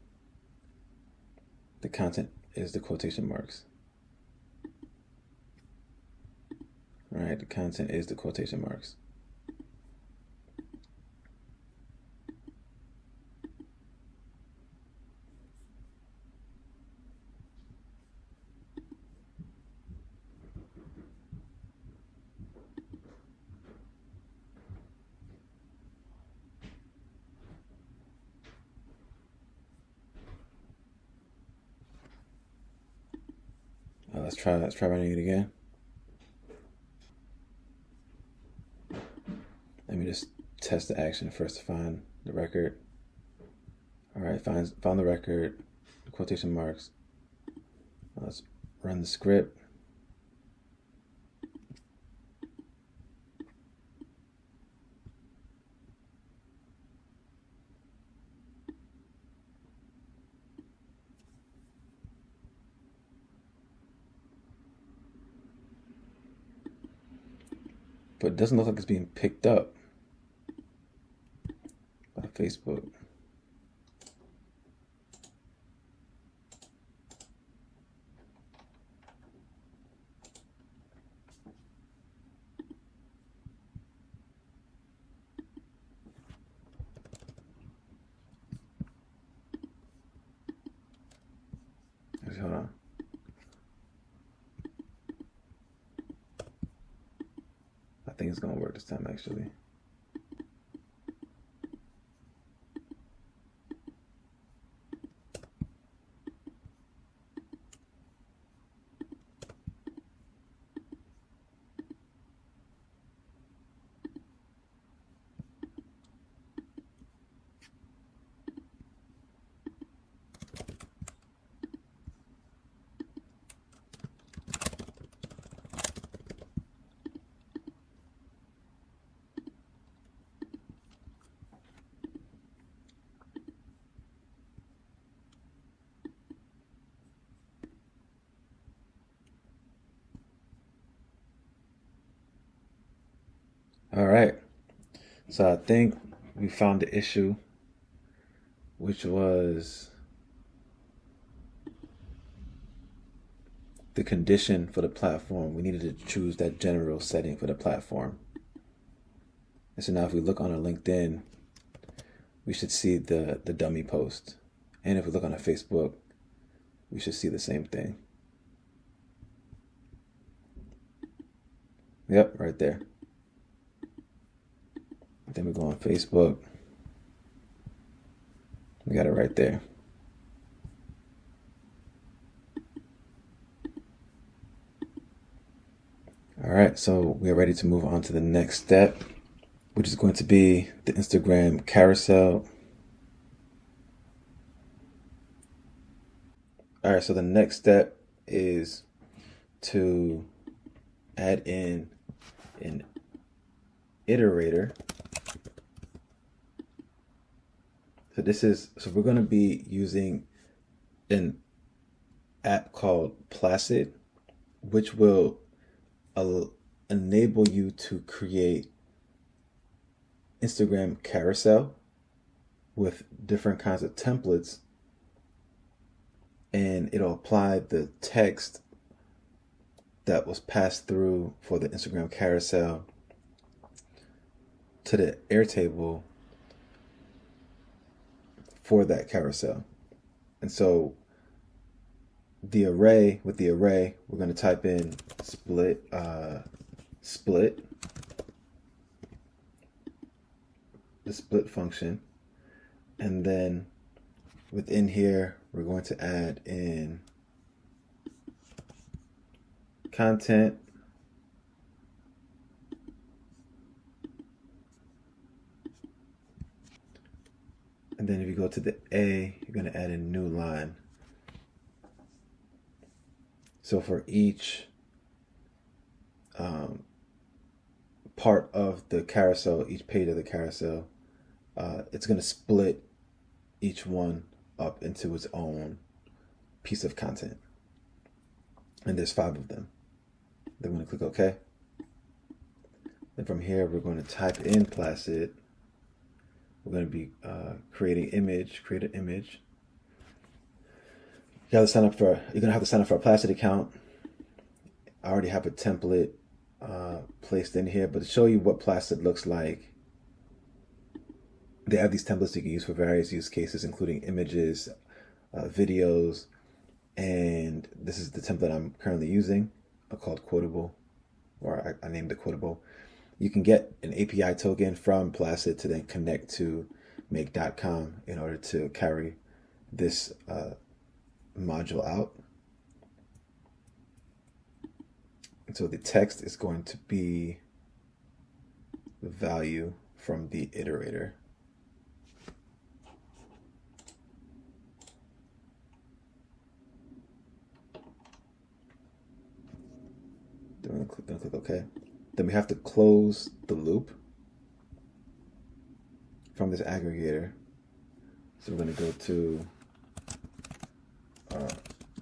the content is the quotation marks. All right, the content is the quotation marks. Let's try running it again. Let me just test the action first to find the record. All right, found the record, the quotation marks. Let's run the script. But it doesn't look like it's being picked up by Facebook. Hold on. I think it's gonna work this time actually. All right, so I think we found the issue, which was the condition for the platform. We needed to choose that general setting for the platform. And so now if we look on our LinkedIn, we should see the dummy post. And if we look on a Facebook, we should see the same thing. Yep, right there. Then we go on Facebook. We got it right there. All right, so we are ready to move on to the next step, which is going to be the Instagram carousel. All right, so the next step is to add in an iterator. So we're going to be using an app called Placid, which will enable you to create Instagram carousel with different kinds of templates, and it'll apply the text that was passed through for the Instagram carousel to the Airtable for that carousel. And so with the array, we're going to type in split, the split function. And then within here, we're going to add in content. And then if you go to the A, you're going to add a new line. So for each part of the carousel, each page of the carousel, it's going to split each one up into its own piece of content. And there's 5 of them. Then we're going to click OK. Then from here, we're going to type in Placid. We're going to be create an image. You're going to have to sign up for a Placid account. I already have a template placed in here, but to show you what Placid looks like, they have these templates you can use for various use cases, including images, videos, and this is the template I'm currently using, called Quotable, or I named it Quotable. You can get an API token from Placid to then connect to make.com in order to carry this module out. And so the text is going to be the value from the iterator. Then click OK. Then we have to close the loop from this aggregator. So we're going to go to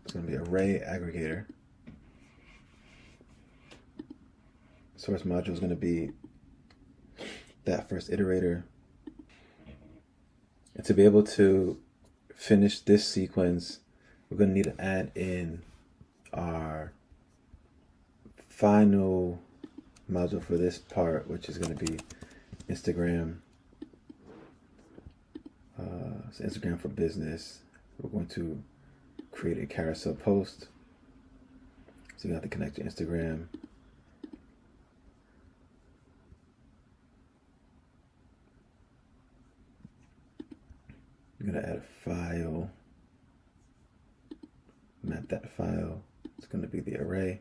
it's going to be array aggregator. Source module is going to be that first iterator. And to be able to finish this sequence, we're going to need to add in our final module for this part, which is going to be Instagram. So Instagram for business. We're going to create a carousel post. So you have to connect to Instagram. You're going to add a file. Map that file. It's going to be the array.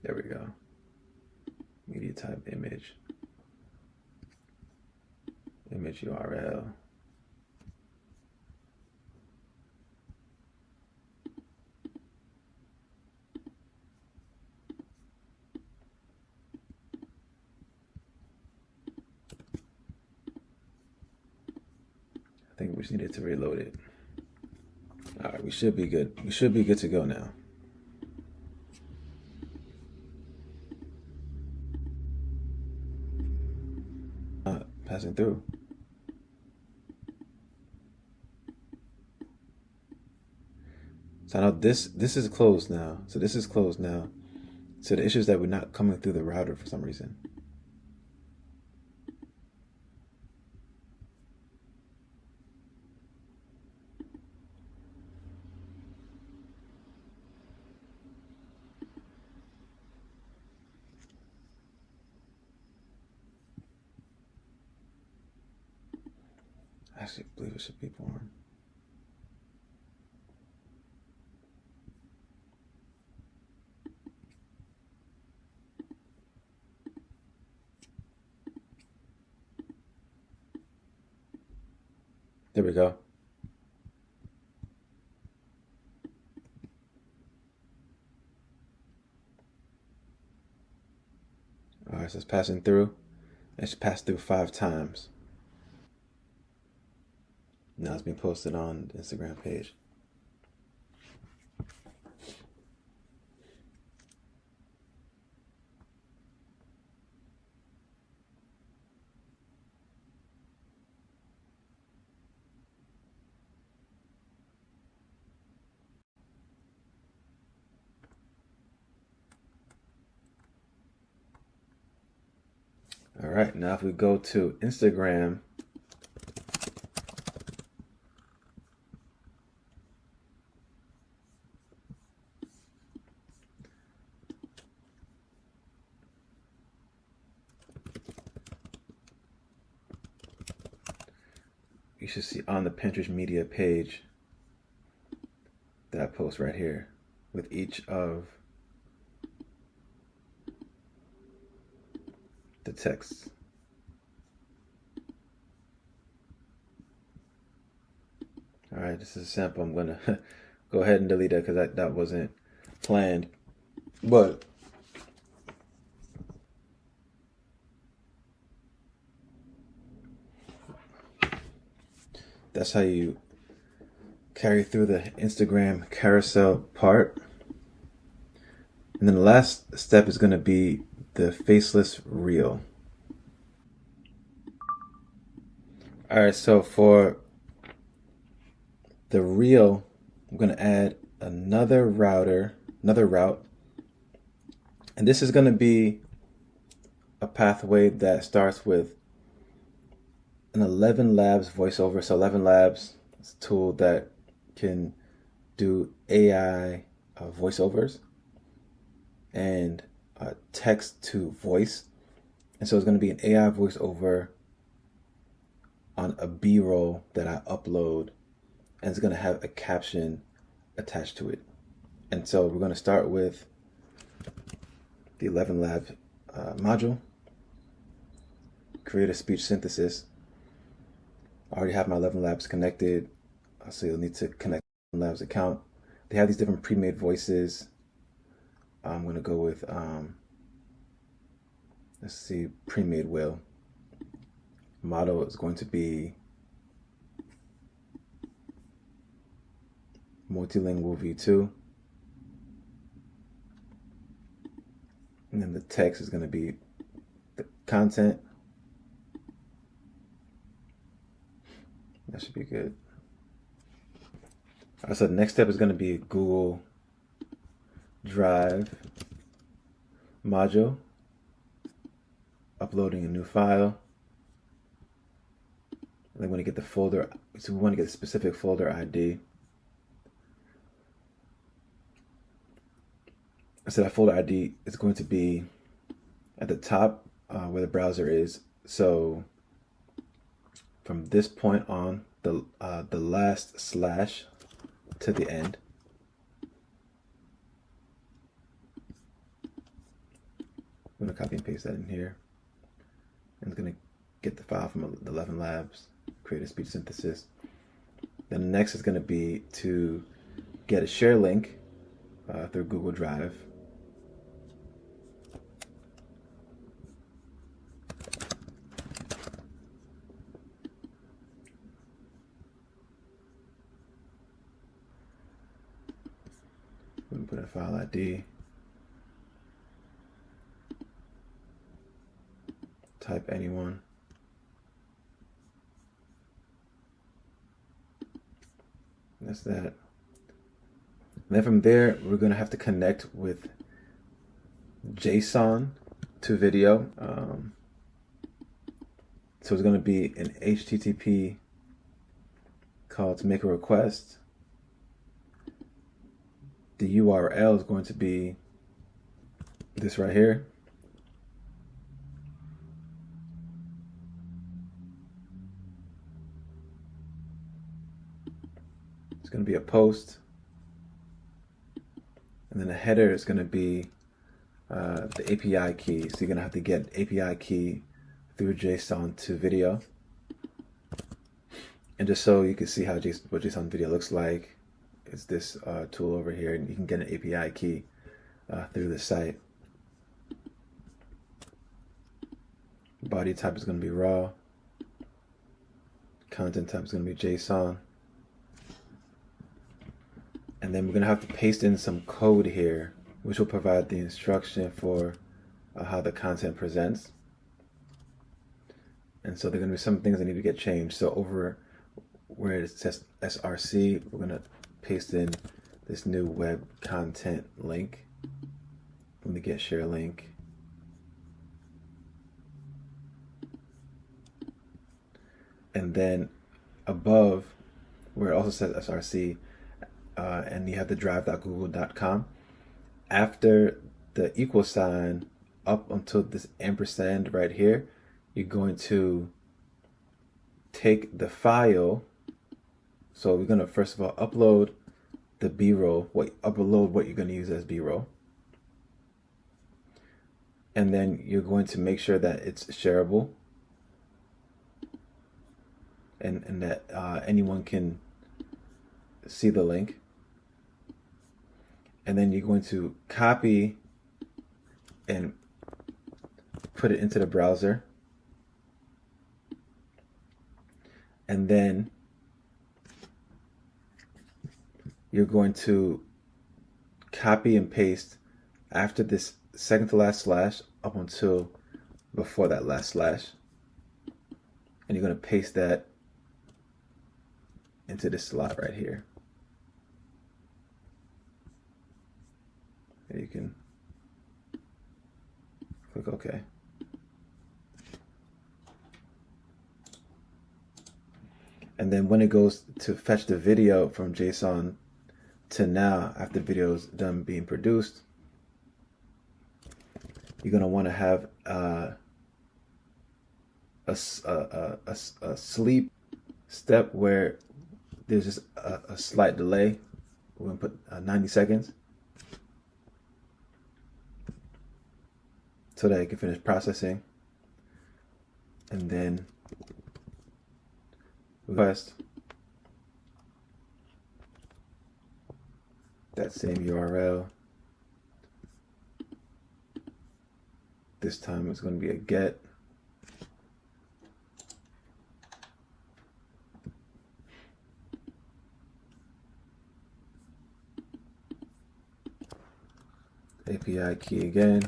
There we go. Media type image. Image URL. I think we just needed to reload it. All right, we should be good. We should be good to go now. passing through. So I know this is closed now. So this is closed now. So the issue is that we're not coming through the router for some reason. I actually believe it should be born. There we go. All right, so it's passing through. It should pass through 5 times. Now it's being posted on the Instagram page. All right, now if we go to Instagram, you should see on the Pinterest media page that post right here with each of the texts. All right, this is a sample. I'm gonna go ahead and delete that because that wasn't planned. But that's how you carry through the Instagram carousel part. And then the last step is going to be the faceless reel. All right, so for the reel, I'm going to add another route. And this is going to be a pathway that starts with an ElevenLabs voiceover. So ElevenLabs is a tool that can do AI voiceovers and text to voice. And so it's going to be an AI voiceover on a B-roll that I upload, and it's going to have a caption attached to it. And so we're going to start with the ElevenLabs module, create a speech synthesis. I already have my ElevenLabs connected, so you'll need to connect the ElevenLabs account. They have these different pre-made voices. I'm going to go with, let's see, pre-made whale. Model is going to be multilingual V2. And then the text is going to be the content. That should be good. All right, so the next step is going to be Google Drive module, uploading a new file. And then we want to get the folder, so we want to get a specific folder ID. So that folder ID is going to be at the top where the browser is. So from this point on, the last slash to the end. I'm going to copy and paste that in here. And it's going to get the file from the ElevenLabs, create a speech synthesis. Then the next is going to be to get a share link through Google Drive. We're going to put a file ID. Type anyone. That's that. And then from there, we're going to have to connect with JSON to video. So it's going to be an HTTP call to make a request. The URL is going to be this right here. It's going to be a post. And then the header is going to be the API key. So you're going to have to get API key through JSON to video. And just so you can see how what JSON video looks like, it's this tool over here, and you can get an API key through the site. Body type is going to be raw. Content type is going to be JSON. And then we're going to have to paste in some code here, which will provide the instruction for how the content presents. And so there are going to be some things that need to get changed. So over where it says SRC, we're going to paste in this new web content link. I'm going to get share link. And then above, where it also says SRC, and you have the drive.google.com, after the equal sign up until this ampersand right here, you're going to take the file. So we're going to first of all upload the B-roll, upload what you're going to use as B-roll. And then you're going to make sure that it's shareable and that anyone can see the link. And then you're going to copy and put it into the browser. And then you're going to copy and paste after this second to last slash up until before that last slash. And you're going to paste that into this slot right here. And you can click OK. And then when it goes to fetch the video from JSON to now, after the video is done being produced, you're going to want to have a sleep step where there's just a slight delay. We're going to put 90 seconds so that it can finish processing. And then request that same URL. This time it's going to be a get. API key again.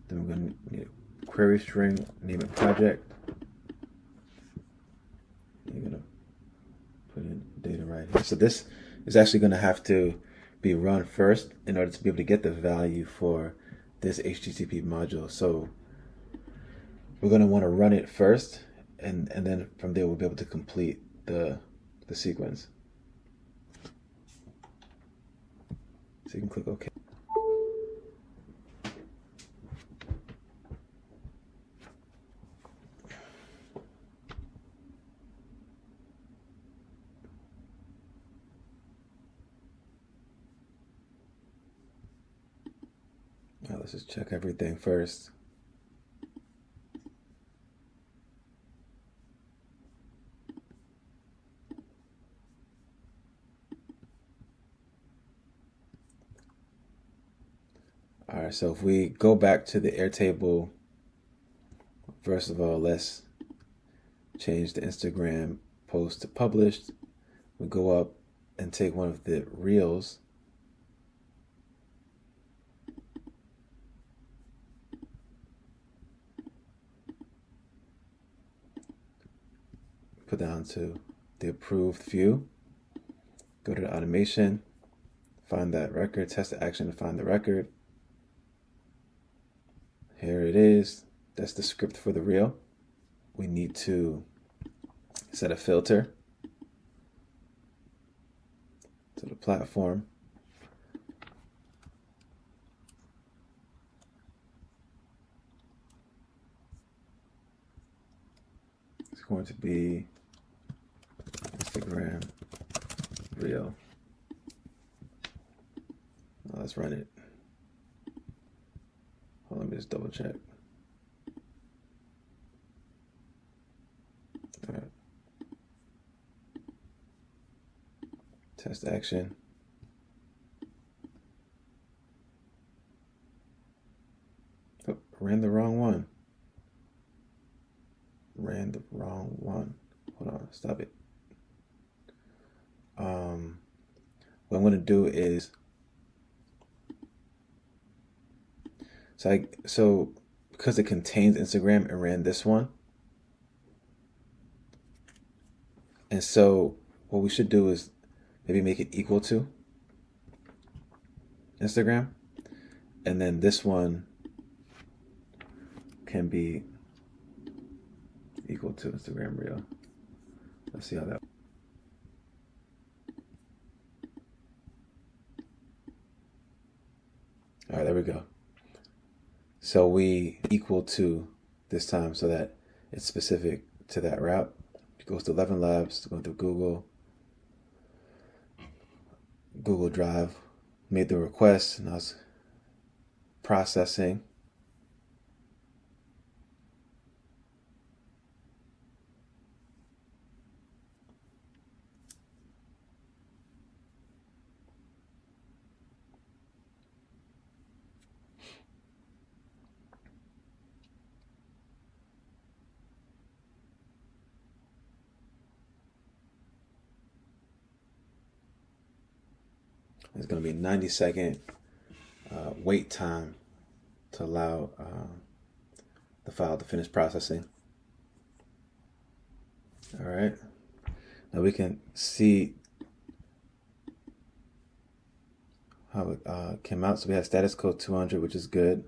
Then we're going to need a query string, name it project. You're going to put in data right here. So this is actually going to have to be run first in order to be able to get the value for this HTTP module. So we're going to want to run it first, and then from there we'll be able to complete the sequence. So you can click OK. Now let's just check everything first. All right, so if we go back to the Airtable, first of all, let's change the Instagram post to published. we go up and take one of the reels, put down to the approved view, go to the automation, find that record, test the action to find the record. Here it is. That's the script for the reel. We need to set a filter to the platform. It's going to be Instagram reel. Now let's run it. Hold on, let me just double check. All right. Test action. Oh, ran the wrong one. Ran the wrong one. Hold on, stop it. What I'm going to do is, so because it contains Instagram, it ran this one. And so what we should do is maybe make it equal to Instagram. And then this one can be equal to Instagram reel. Let's see how that. All right, there we go. So we equal to this time so that it's specific to that route. It goes to ElevenLabs, go to Google Drive, made the request, and I was processing. There's going to be a 90-second wait time to allow the file to finish processing. All right. Now we can see how it came out. So we have status code 200, which is good.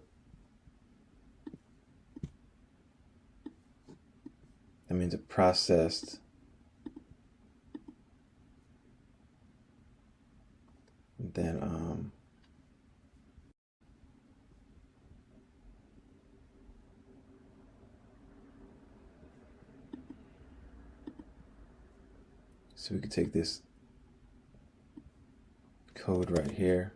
That means it processed. Then so we can take this code right here,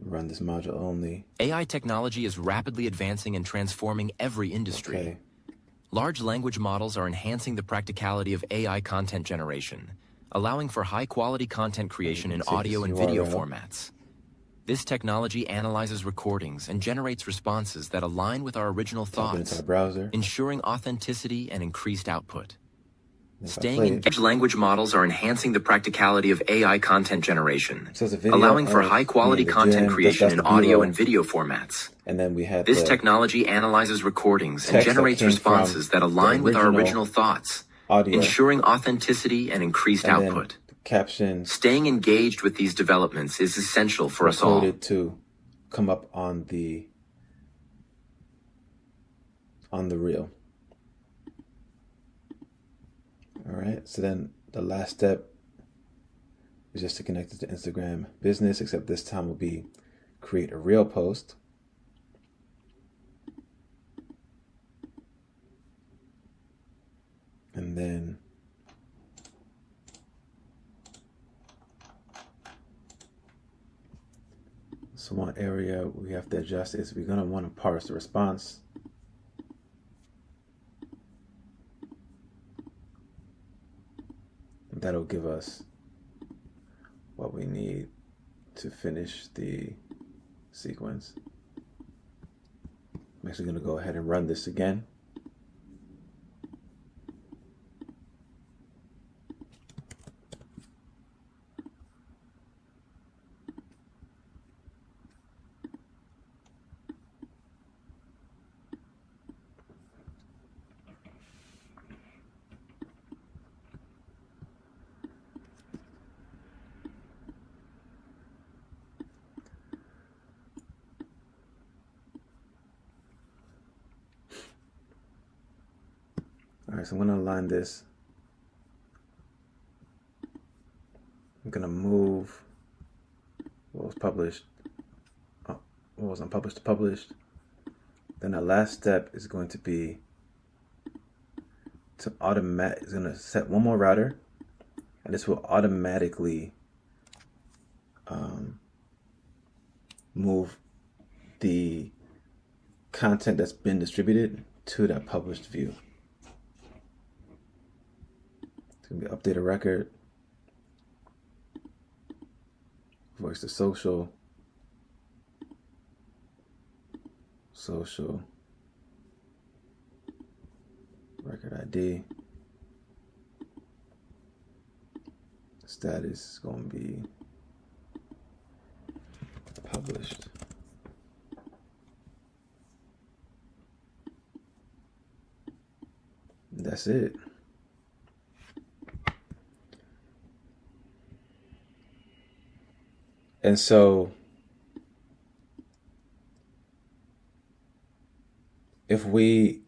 run this module only. AI technology is rapidly advancing and transforming every industry. Okay. Large language models are enhancing the practicality of AI content generation, allowing for high-quality content creation in audio and video formats. This technology analyzes recordings and generates responses that align with our original thoughts, ensuring authenticity and increased output. Staying engaged language models are enhancing the practicality of AI content generation, allowing for high-quality content creation in audio and video formats. And then we have this technology analyzes recordings and generates responses that align with our original thoughts, ensuring authenticity and increased output. Captions. Staying engaged with these developments is essential for us all. To come up on the reel. All right, so then the last step is just to connect it to Instagram Business, except this time will be create a reel post. And then so one area we have to adjust is we're going to want to parse the response. That'll give us what we need to finish the sequence. I'm actually going to go ahead and run this again. All right, so I'm going to align this. I'm going to move what was published, what was unpublished to published. Then the last step is going to be to is going to set one more router, and this will automatically move the content that's been distributed to that published view. It's going to be update a record, voice to social, record ID, status is going to be published. That's it. And so if we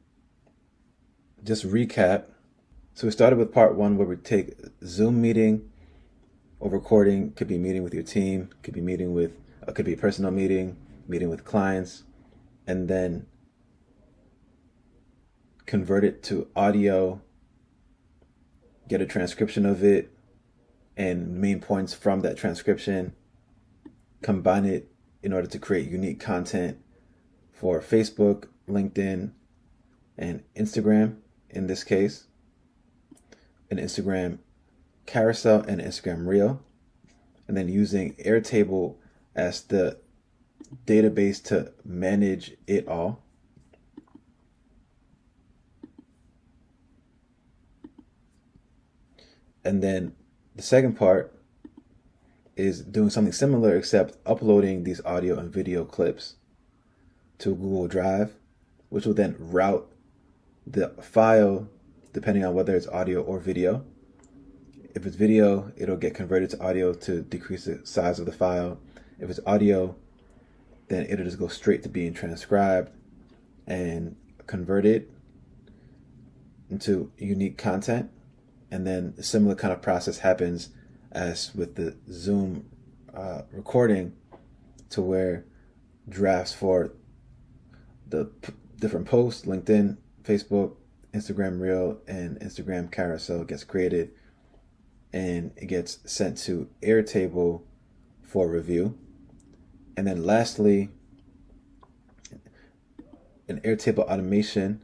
just recap, so we started with part one where we take Zoom meeting or recording, could be meeting with your team, could be meeting with, could be a personal meeting with clients, and then convert it to audio, get a transcription of it, and main points from that transcription, combine it in order to create unique content for Facebook, LinkedIn, and Instagram in this case, an Instagram Carousel and Instagram Reel, and then using Airtable as the database to manage it all. And then the second part is doing something similar, except uploading these audio and video clips to Google Drive, which will then route the file depending on whether it's audio or video. If it's video, it'll get converted to audio to decrease the size of the file. If it's audio, then it'll just go straight to being transcribed and converted into unique content. And then a similar kind of process happens as with the Zoom recording, to where drafts for the different posts, LinkedIn, Facebook, Instagram Reel, and Instagram Carousel gets created, and it gets sent to Airtable for review. And then lastly, an Airtable automation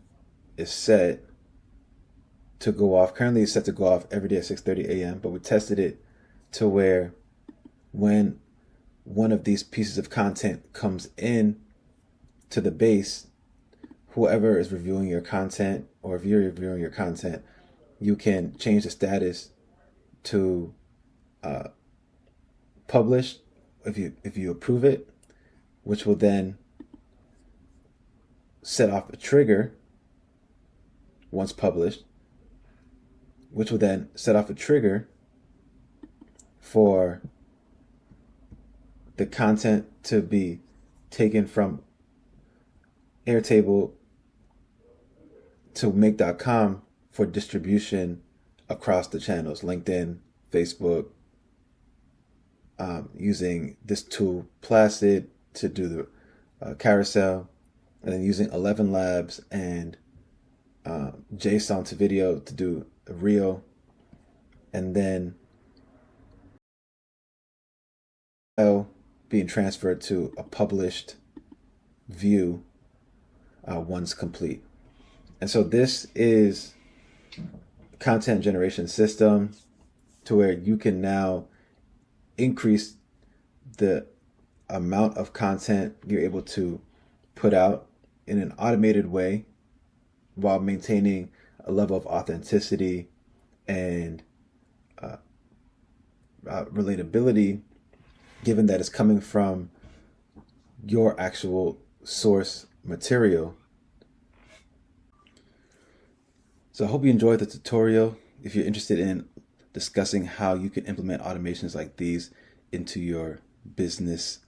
is set to go off. Currently it's set to go off every day at 6:30 a.m., but we tested it to where when one of these pieces of content comes in to the base, whoever is reviewing your content, or if you're reviewing your content, you can change the status to published if you approve it, which will then set off a trigger once published, which will then set off a trigger for the content to be taken from Airtable to make.com for distribution across the channels, LinkedIn, Facebook, using this tool Placid to do the carousel, and then using ElevenLabs and JSON to video to do a reel, and then being transferred to a published view once complete. And so this is content generation system to where you can now increase the amount of content you're able to put out in an automated way while maintaining a level of authenticity and relatability, given that it's coming from your actual source material. So I hope you enjoyed the tutorial. If you're interested in discussing how you can implement automations like these into your business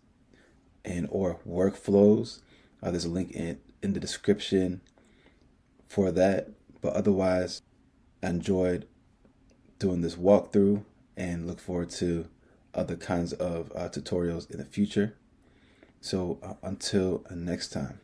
and or workflows, there's a link in the description for that. But otherwise, I enjoyed doing this walkthrough and look forward to other kinds of tutorials in the future. So until next time.